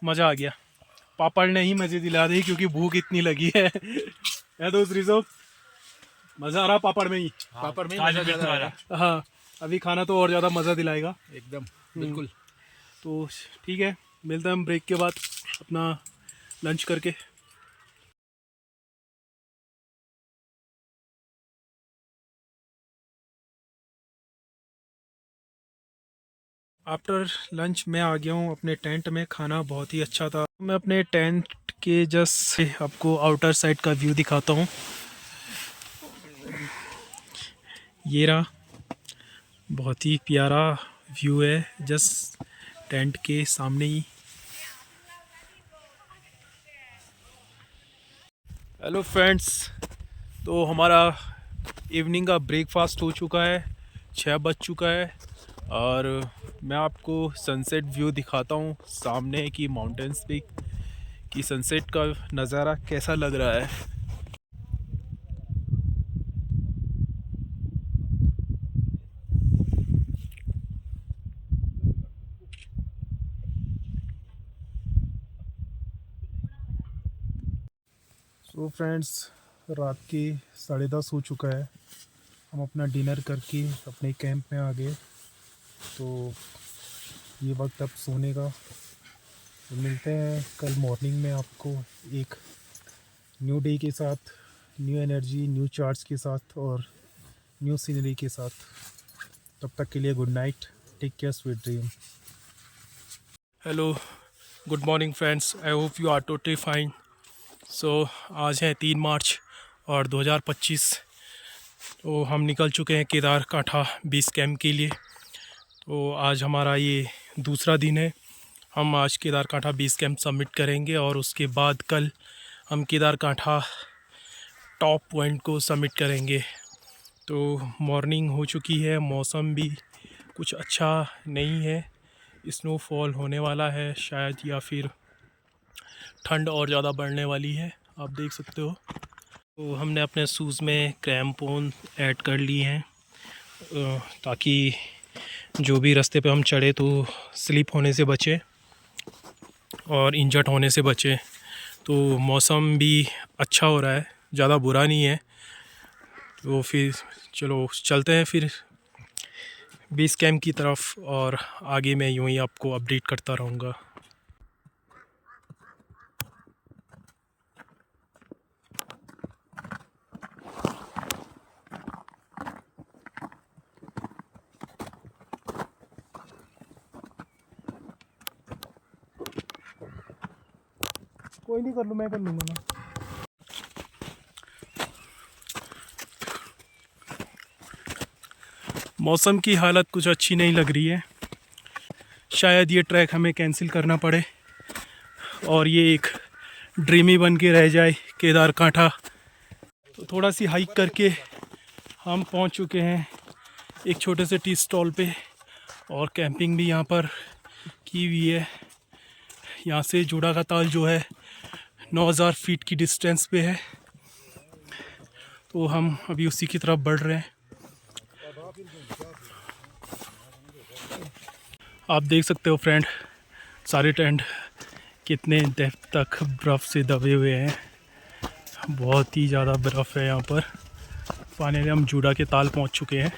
मज़ा आ गया। पापड़ ने ही मज़े दिला दी क्योंकि भूख इतनी लगी है। दोस्त रिजो, मज़ा आ रहा पापड़ में ही। पापड़ में मजा ज्यादा आ रहा। हाँ, अभी खाना तो और ज़्यादा मज़ा दिलाएगा एकदम बिल्कुल। तो ठीक है, मिलते हैं हम ब्रेक के बाद अपना लंच करके। आफ्टर लंच मैं आ गया हूँ अपने टेंट में। खाना बहुत ही अच्छा था। मैं अपने टेंट के जस्ट आपको आउटर साइड का व्यू दिखाता हूँ। ये रहा, बहुत ही प्यारा व्यू है जस्ट टेंट के सामने ही। हेलो फ्रेंड्स, तो हमारा इवनिंग का ब्रेकफास्ट हो चुका है, 6 बज चुका है और मैं आपको सनसेट व्यू दिखाता हूँ सामने की माउंटेन्स पे कि सनसेट का नज़ारा कैसा लग रहा है। सो फ्रेंड्स, रात के 10:30 हो चुका है। हम अपना डिनर करके अपने कैंप में आ गए, तो ये वक्त अब सोने का। तो मिलते हैं कल मॉर्निंग में आपको एक न्यू डे के साथ, न्यू एनर्जी, न्यू चार्ट्स के साथ और न्यू सीनरी के साथ। तब तक के लिए good night, take care, sweet dream. Hello, good morning friends, I hope you are totally fine. So आज है 3 मार्च और 2025। तो हम निकल चुके हैं केदारकांठा बेस कैंप के लिए। तो आज हमारा ये दूसरा दिन है। हम आज केदारकांठा बेस कैंप सबमिट करेंगे और उसके बाद कल हम केदारकांठा टॉप पॉइंट को सबमिट करेंगे। तो मॉर्निंग हो चुकी है, मौसम भी कुछ अच्छा नहीं है, स्नोफॉल होने वाला है शायद, या फिर ठंड और ज़्यादा बढ़ने वाली है, आप देख सकते हो। तो हमने अपने शूज़ में क्रैम्पोन ऐड कर लिए हैं ताकि जो भी रास्ते पे हम चढ़े तो स्लिप होने से बचे और इंजर्ड होने से बचे। तो मौसम भी अच्छा हो रहा है, ज़्यादा बुरा नहीं है। तो फिर चलो चलते हैं फिर बेस कैंप की तरफ और आगे मैं यूँ ही आपको अपडेट करता रहूँगा। कोई नहीं, कर लूँ, मैं कर लूँगा ना। मौसम की हालत कुछ अच्छी नहीं लग रही है, शायद ये ट्रैक हमें कैंसिल करना पड़े और ये एक ड्रीम ही बन के रह जाए केदारकांठा। तो थोड़ा सी हाइक करके हम पहुंच चुके हैं एक छोटे से टी स्टॉल पे और कैंपिंग भी यहाँ पर की हुई है। यहाँ से जोड़ा का ताल जो है 9000 फीट की डिस्टेंस पे है। तो हम अभी उसी की तरफ बढ़ रहे हैं। आप देख सकते हो फ्रेंड, सारे टेंट कितने डेप्थ तक बर्फ़ से दबे हुए हैं। बहुत ही ज़्यादा बर्फ़ है यहाँ पर। फाइनली हम जूड़ा के ताल पहुँच चुके हैं।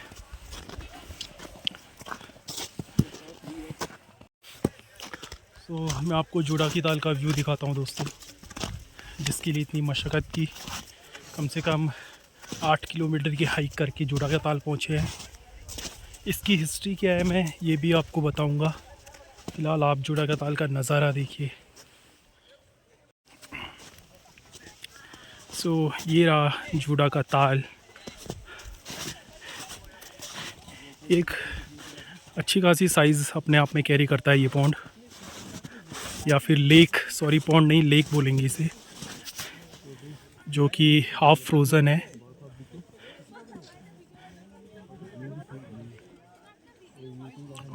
तो मैं आपको जूड़ा की ताल का व्यू दिखाता हूँ दोस्तों, जिसके लिए इतनी मशक्क़त की। कम से कम 8 किलोमीटर की हाइक करके जूड़ा का ताल पहुँचे हैं। इसकी हिस्ट्री क्या है मैं ये भी आपको बताऊंगा। फ़िलहाल आप जूड़ा का ताल का नज़ारा देखिए। सो ये रहा जूड़ा का ताल। एक अच्छी खासी साइज़ अपने आप में कैरी करता है ये पॉन्ड, या फिर लेक, सॉरी पॉन्ड नहीं, लेक बोलेंगे इसे, जो कि हाफ़ फ्रोज़न है।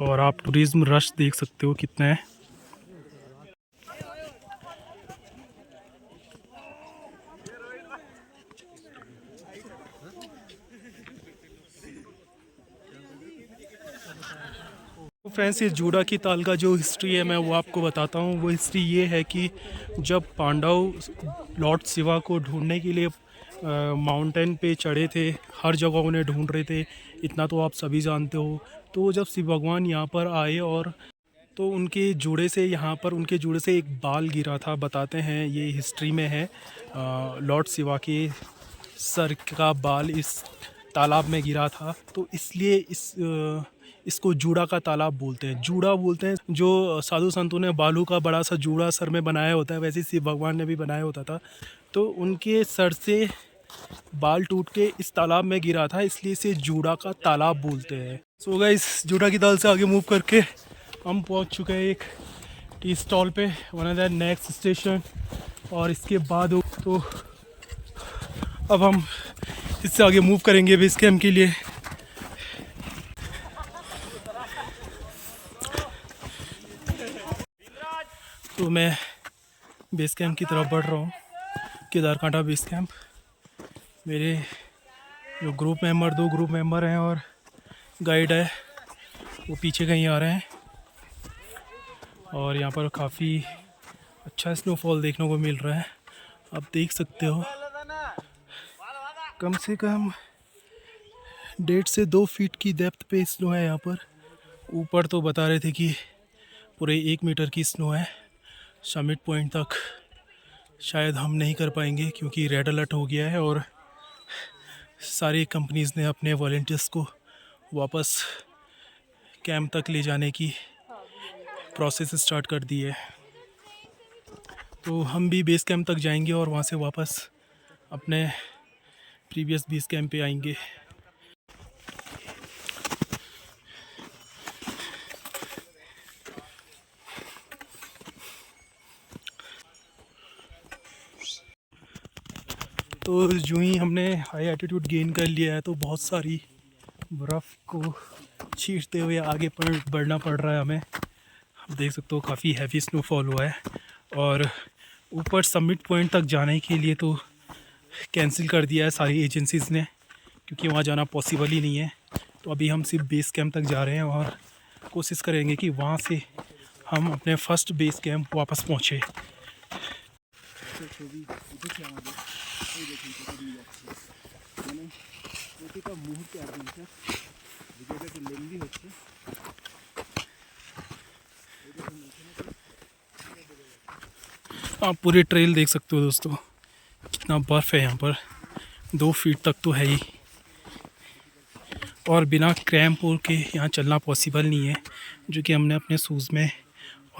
और आप टूरिज़्म रश देख सकते हो कितना है। फ्रेंड्स, ये जूड़ा की ताल का जो हिस्ट्री है मैं वो आपको बताता हूँ। वो हिस्ट्री ये है कि जब पांडव लॉर्ड शिवा को ढूंढने के लिए माउंटेन पे चढ़े थे, हर जगह उन्हें ढूंढ रहे थे, इतना तो आप सभी जानते हो। तो जब शिव भगवान यहाँ पर आए और तो उनके जूड़े से, यहाँ पर उनके जूड़े से एक बाल गिरा था, बताते हैं ये हिस्ट्री में है। लॉर्ड शिवा के सर का बाल इस तालाब में गिरा था, तो इसलिए इसको जूड़ा का तालाब बोलते हैं। जूड़ा बोलते हैं जो साधु संतों ने बालू का बड़ा सा जूड़ा सर में बनाया होता है, वैसे शिव भगवान ने भी बनाया होता था। तो उनके सर से बाल टूट के इस तालाब में गिरा था, इसलिए इसे जूड़ा का तालाब बोलते हैं। सो गाइस, जूड़ा की ताल से आगे मूव करके हम पहुंच चुके हैं एक टी स्टॉल पे, one of the next station. और इसके बाद तो अब हम इससे आगे मूव करेंगे बेस कैंप के लिए। तो मैं बेस कैंप की तरफ बढ़ रहा हूँ, केदारकांठा बेस कैंप। मेरे जो दो ग्रुप मेंबर हैं और गाइड है, वो पीछे कहीं आ रहे हैं। और यहाँ पर काफ़ी अच्छा स्नोफॉल देखने को मिल रहा है, आप देख सकते हो। कम से कम 1.5 से 2 फीट की डेप्थ पे स्नो है यहाँ पर। ऊपर तो बता रहे थे कि पूरे 1 मीटर की स्नो है। समिट पॉइंट तक शायद हम नहीं कर पाएंगे क्योंकि रेड अलर्ट हो गया है और सारी कंपनीज़ ने अपने वॉलंटियर्स को वापस कैंप तक ले जाने की प्रोसेस स्टार्ट कर दी है। तो हम भी बेस कैंप तक जाएंगे और वहाँ से वापस अपने प्रीवियस बेस कैंप पे आएंगे। तो यूँ ही हमने हाई एल्टीट्यूड गेन कर लिया है, तो बहुत सारी बर्फ़ को चीरते हुए आगे बढ़ना पड़ रहा है हमें। आप देख सकते हो काफ़ी हैवी स्नोफॉल हुआ है। और ऊपर समिट पॉइंट तक जाने के लिए तो कैंसिल कर दिया है सारी एजेंसीज़ ने, क्योंकि वहाँ जाना पॉसिबल ही नहीं है। तो अभी हम सिर्फ बेस कैंप तक जा रहे हैं और कोशिश करेंगे कि वहाँ से हम अपने फर्स्ट बेस कैंप वापस पहुँचे। आप पूरे ट्रेल देख सकते हो दोस्तों, कितना बर्फ़ है यहाँ पर, 2 फीट तक तो है ही। और बिना क्रैम्प के यहाँ चलना पॉसिबल नहीं है, जो कि हमने अपने शूज़ में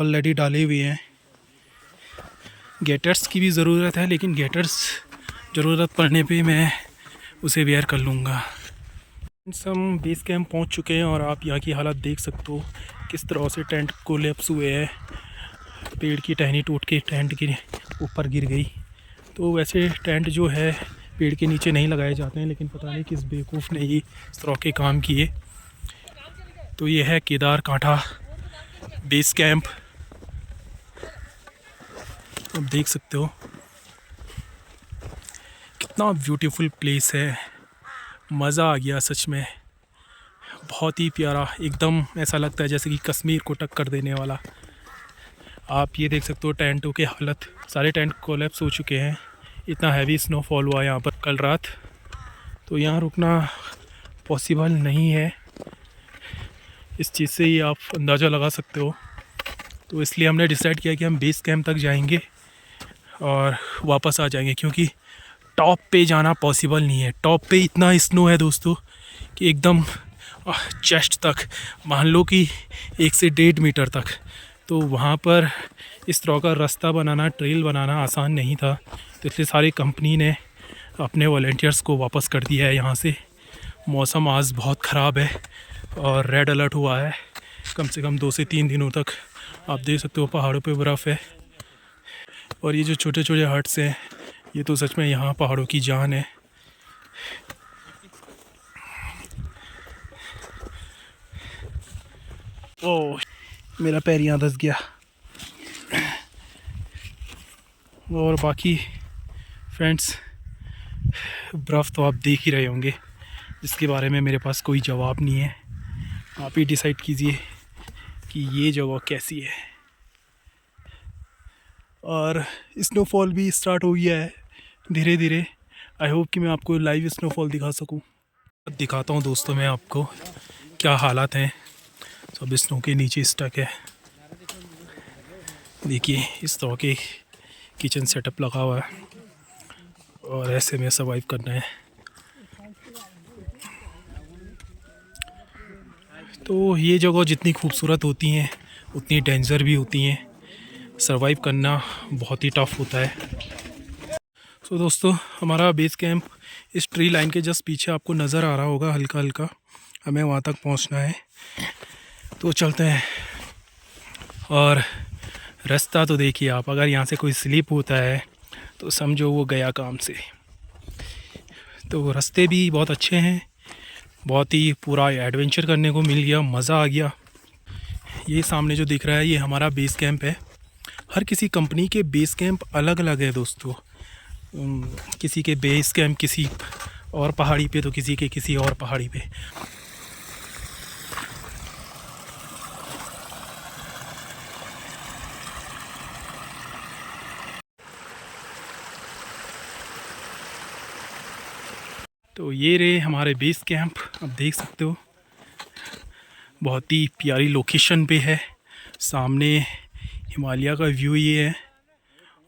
ऑलरेडी डाले हुए हैं। गेटर्स की भी ज़रूरत है, लेकिन गेटर्स ज़रूरत पड़ने पे मैं उसे वेयर कर लूँगा। हम बेस कैंप पहुँच चुके हैं और आप यहाँ की हालत देख सकते हो, किस तरह से टेंट कोलैप्स हुए हैं। पेड़ की टहनी टूट के टेंट के ऊपर गिर गई। तो वैसे टेंट जो है पेड़ के नीचे नहीं लगाए जाते हैं, लेकिन पता नहीं किस बेवकूफ़ ने ये इस तरह के काम किए। तो ये है केदारकांठा बेस कैंप, आप देख सकते हो कितना ब्यूटीफुल प्लेस है। मज़ा आ गया सच में, बहुत ही प्यारा, एकदम ऐसा लगता है जैसे कि कश्मीर को टक्कर देने वाला। आप ये देख सकते हो टेंटों की हालत, सारे टेंट कोलैप्स हो चुके हैं, इतना हैवी स्नोफॉल हुआ यहाँ पर कल रात। तो यहाँ रुकना पॉसिबल नहीं है, इस चीज़ से ही आप अंदाज़ा लगा सकते हो। तो इसलिए हमने डिसाइड किया कि हम बेस कैंप तक जाएंगे और वापस आ जाएंगे, क्योंकि टॉप पे जाना पॉसिबल नहीं है। टॉप पे इतना स्नो है दोस्तों कि एकदम चेस्ट तक, मान लो कि 1 से 1.5 मीटर तक। तो वहाँ पर इस तरह का रास्ता बनाना, ट्रेल बनाना आसान नहीं था। तो इसलिए सारी कंपनी ने अपने वॉलंटियर्स को वापस कर दिया है यहाँ से। मौसम आज बहुत ख़राब है और रेड अलर्ट हुआ है कम से कम 2 से 3 दिनों तक। आप देख सकते हो पहाड़ों पे बर्फ़ है। और ये जो छोटे छोटे हट्स हैं, ये तो सच में यहाँ पहाड़ों की जान है। ओह, मेरा पैर यहाँ धंस गया। और बाकी फ्रेंड्स, बर्फ़ तो आप देख ही रहे होंगे, जिसके बारे में मेरे पास कोई जवाब नहीं है। आप ही डिसाइड कीजिए कि ये जगह कैसी है। और स्नोफॉल भी स्टार्ट हो गया है धीरे धीरे। आई होप कि मैं आपको लाइव स्नोफॉल दिखा सकूं। दिखाता हूं दोस्तों मैं आपको क्या हालात हैं। सब स्नो के नीचे स्टक है। देखिए इस तरह के किचन सेटअप लगा हुआ है और ऐसे में सर्वाइव करना है। तो ये जगह जितनी खूबसूरत होती हैं उतनी डेंजर भी होती हैं, सरवाइव करना बहुत ही टफ होता है। तो दोस्तों हमारा बेस कैंप इस ट्री लाइन के जस्ट पीछे आपको नज़र आ रहा होगा हल्का हल्का, हमें वहाँ तक पहुँचना है। तो चलते हैं। और रास्ता तो देखिए आप, अगर यहाँ से कोई स्लिप होता है तो समझो वो गया काम से। तो रास्ते भी बहुत अच्छे हैं, बहुत ही पूरा एडवेंचर करने को मिल गया, मज़ा आ गया। ये सामने जो दिख रहा है ये हमारा बेस कैंप है। हर किसी कंपनी के बेस कैंप अलग अलग है दोस्तों। किसी के बेस कैंप किसी और पहाड़ी पे तो किसी के किसी और पहाड़ी पे। तो ये रहे हमारे बेस कैंप, आप देख सकते हो बहुत ही प्यारी लोकेशन पे है। सामने हिमालय का व्यू ये है,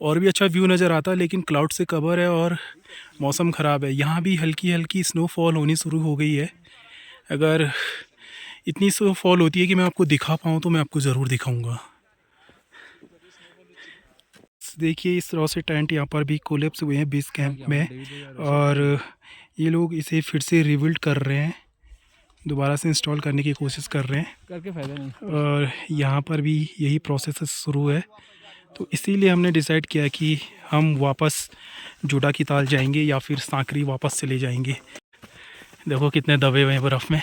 और भी अच्छा व्यू नज़र आता है लेकिन क्लाउड से कवर है और मौसम ख़राब है। यहाँ भी हल्की हल्की स्नोफॉल होनी शुरू हो गई है। अगर इतनी स्नोफॉल होती है कि मैं आपको दिखा पाऊँ तो मैं आपको ज़रूर दिखाऊंगा। देखिए इस तरह से टेंट यहाँ पर भी कोलैप्स हुए हैं बेस कैंप में, और ये लोग इसे फिर से रिबिल्ड कर रहे हैं, दोबारा से इंस्टॉल करने की कोशिश कर रहे हैं। करके फ़ायदा नहीं। और यहाँ पर भी यही प्रोसेस शुरू है। तो इसीलिए हमने डिसाइड किया कि हम वापस जोड़ा की ताल जाएंगे या फिर सांकरी वापस चले जाएंगे। देखो कितने दबे हुए हैं बर्फ़ में।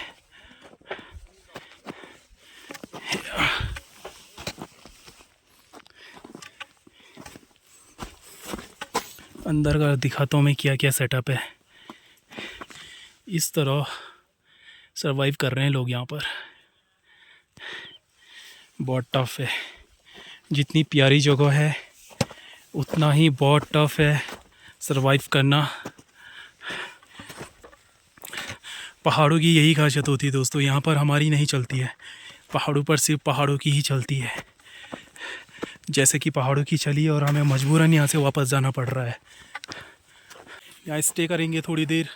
अंदर का दिखाता हूँ मैं क्या क्या सेटअप है। इस तरह सरवाइव कर रहे हैं लोग यहाँ पर। बहुत टफ है, जितनी प्यारी जगह है उतना ही बहुत टफ है सरवाइव करना। पहाड़ों की यही खासियत होती है दोस्तों, यहाँ पर हमारी नहीं चलती है, पहाड़ों पर सिर्फ पहाड़ों की ही चलती है। जैसे कि पहाड़ों की चली और हमें मजबूरन यहाँ से वापस जाना पड़ रहा है। यहाँ स्टे करेंगे थोड़ी देर,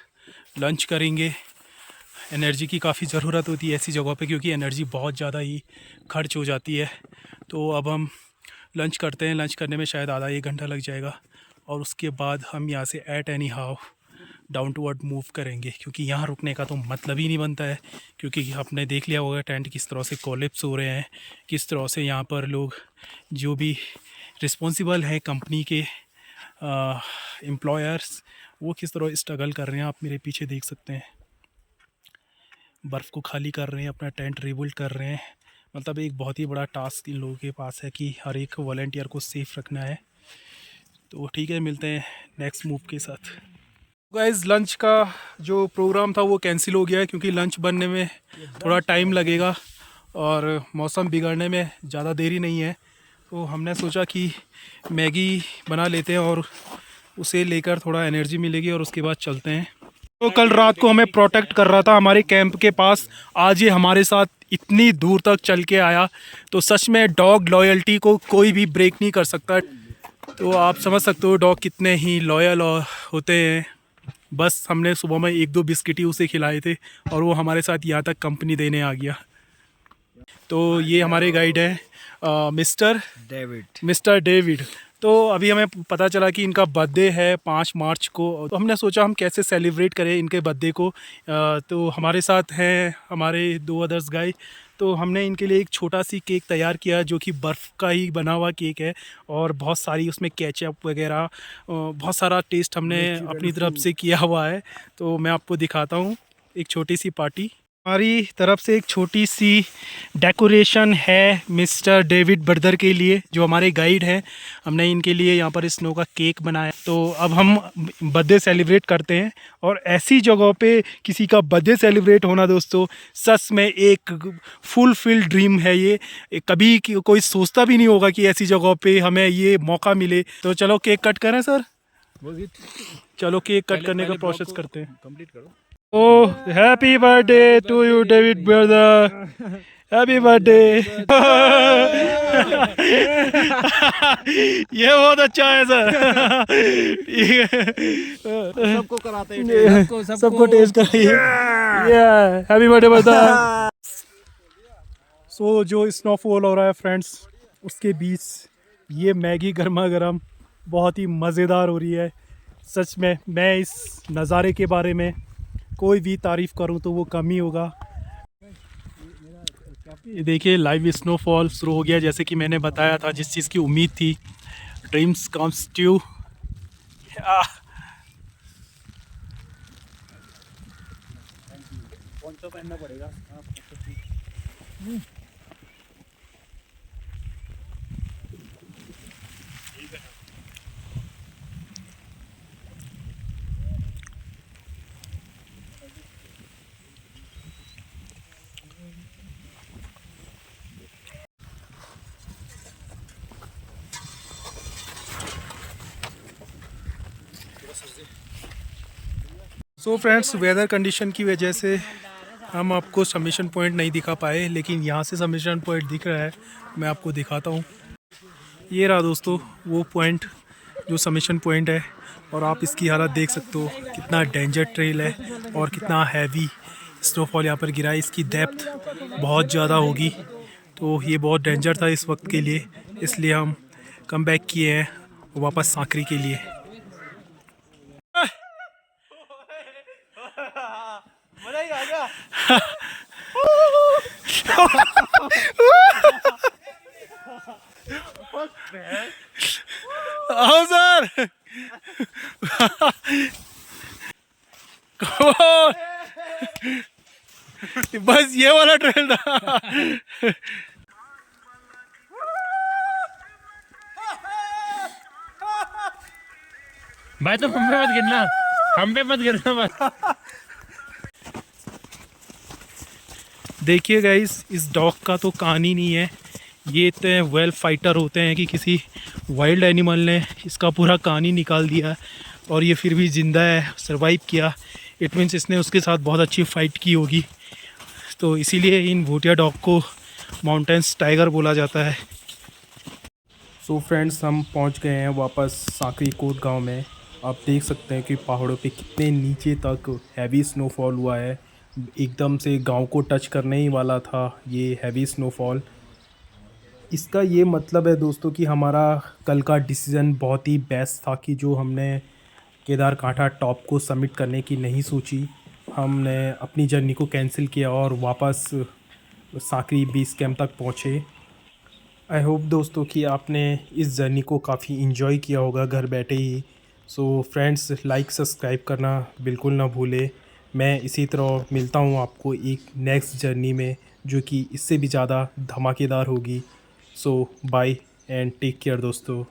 लंच करेंगे। एनर्जी की काफ़ी ज़रूरत होती है ऐसी जगहों पे, क्योंकि एनर्जी बहुत ज़्यादा ही खर्च हो जाती है। तो अब हम लंच करते हैं, लंच करने में शायद आधा एक घंटा लग जाएगा, और उसके बाद हम यहाँ से at anyhow down toward move करेंगे, क्योंकि यहाँ रुकने का तो मतलब ही नहीं बनता है। क्योंकि आपने देख लिया होगा टेंट किस तरह से कोलैप्स हो रहे हैं, किस तरह से यहाँ पर लोग जो भी रिस्पॉन्सिबल हैं कंपनी के एम्प्लॉयर्स, वो किस तरह स्ट्रगल कर रहे हैं। आप मेरे पीछे देख सकते हैं, बर्फ़ को खाली कर रहे हैं, अपना टेंट रिबिल्ड कर रहे हैं। मतलब एक बहुत ही बड़ा टास्क इन लोगों के पास है कि हर एक वॉलंटियर को सेफ़ रखना है। तो ठीक है, मिलते हैं नेक्स्ट मूव के साथ। गाइस लंच का जो प्रोग्राम था वो कैंसिल हो गया है, क्योंकि लंच बनने में थोड़ा टाइम लगेगा और मौसम बिगड़ने में ज़्यादा देरी नहीं है। तो हमने सोचा कि मैगी बना लेते हैं और उसे लेकर थोड़ा एनर्जी मिलेगी और उसके बाद चलते हैं। तो कल रात को हमें प्रोटेक्ट कर रहा था हमारे कैंप के पास, आज ये हमारे साथ इतनी दूर तक चल के आया। तो सच में डॉग लॉयल्टी को कोई भी ब्रेक नहीं कर सकता। तो आप समझ सकते हो डॉग कितने ही लॉयल होते हैं। बस हमने सुबह में 1-2 बिस्किट ही उसे खिलाए थे और वो हमारे साथ यहाँ तक कंपनी देने आ गया। तो ये हमारे गाइड हैं मिस्टर डेविड। तो अभी हमें पता चला कि इनका बर्थडे है 5 मार्च को, तो हमने सोचा हम कैसे सेलिब्रेट करें इनके बर्थडे को। तो हमारे साथ हैं हमारे 2 अदर्स गाय। तो हमने इनके लिए एक छोटा सी केक तैयार किया जो कि बर्फ़ का ही बना हुआ केक है, और बहुत सारी उसमें केचप वगैरह बहुत सारा टेस्ट हमने अपनी तरफ से किया हुआ है। तो मैं आपको दिखाता हूँ एक छोटी सी पार्टी। हमारी तरफ से एक छोटी सी डेकोरेशन है मिस्टर डेविड ब्रदर के लिए, जो हमारे गाइड हैं। हमने इनके लिए यहाँ पर स्नो का केक बनाया। तो अब हम बर्थडे सेलिब्रेट करते हैं, और ऐसी जगहों पे किसी का बर्थडे सेलिब्रेट होना दोस्तों सच में एक फुलफिल ड्रीम है। ये कभी कोई सोचता भी नहीं होगा कि ऐसी जगहों पे हमें ये मौका मिले। तो चलो केक कट करें सर, चलो केक कट करने का प्रोसेस करते हैं। कंप्लीट करो। Oh, happy birthday to you, David brother. Happy birthday. ये बहुत अच्छा है सर। ठीक है, सबको कराते हैं, सबको टेस्ट कराइए। Happy birthday brother. सो जो स्नोफॉल हो रहा है फ्रेंड्स, उसके बीच ये मैगी गर्मा गर्म बहुत ही मज़ेदार हो रही है। सच में मैं इस नज़ारे के बारे में कोई भी तारीफ़ करूं तो वो कम ही होगा। ये देखिए लाइव स्नोफॉल शुरू हो गया, जैसे कि मैंने बताया था, जिस चीज़ की उम्मीद थी, ड्रीम्स कम्स ट्रू। पहनना पड़ेगा। सो फ्रेंड्स, वेदर कंडीशन की वजह से हम आपको सबमिशन पॉइंट नहीं दिखा पाए, लेकिन यहाँ से सबमिशन पॉइंट दिख रहा है, मैं आपको दिखाता हूँ। ये रहा दोस्तों वो पॉइंट जो सबमिशन पॉइंट है, और आप इसकी हालत देख सकते हो, कितना डेंजर ट्रेल है और कितना हैवी स्नोफॉल यहाँ पर गिरा है। इसकी डेप्थ बहुत ज़्यादा होगी, तो ये बहुत डेंजर था इस वक्त के लिए, इसलिए हम कम बैक किए हैं वापस सांकरी के लिए। आओ सर। बस ये वाला ट्रेल था। भाई तो हम पे मत गिरना बस। देखिए गाइस, इस डॉग का तो कहानी नहीं है, ये इतने वेल फाइटर होते हैं कि किसी वाइल्ड एनिमल ने इसका पूरा कहानी निकाल दिया और ये फिर भी ज़िंदा है, सरवाइव किया। इट मीन्स इसने उसके साथ बहुत अच्छी फ़ाइट की होगी, तो इसीलिए इन भूटिया डॉग को माउंटेन्स टाइगर बोला जाता है। सो फ्रेंड्स, हम पहुंच गए हैं वापस सांकरी कोट गांव में। आप देख सकते हैं कि पहाड़ों पे कितने नीचे तक हैवी स्नोफॉल हुआ है, एकदम से गांव को टच करने ही वाला था ये हैवी स्नोफॉल। इसका ये मतलब है दोस्तों कि हमारा कल का डिसीज़न बहुत ही बेस्ट था कि जो हमने केदारकांठा टॉप को सबमिट करने की नहीं सोची, हमने अपनी जर्नी को कैंसिल किया और वापस सांकरी बेस कैंप तक पहुँचे। आई होप दोस्तों कि आपने इस जर्नी को काफ़ी इन्जॉय किया होगा घर बैठे ही। सो फ्रेंड्स, लाइक सब्सक्राइब करना बिल्कुल ना भूलें। मैं इसी तरह मिलता हूँ आपको एक नेक्स्ट जर्नी में, जो कि इससे भी ज़्यादा धमाकेदार होगी। सो बाय एंड टेक केयर दोस्तों।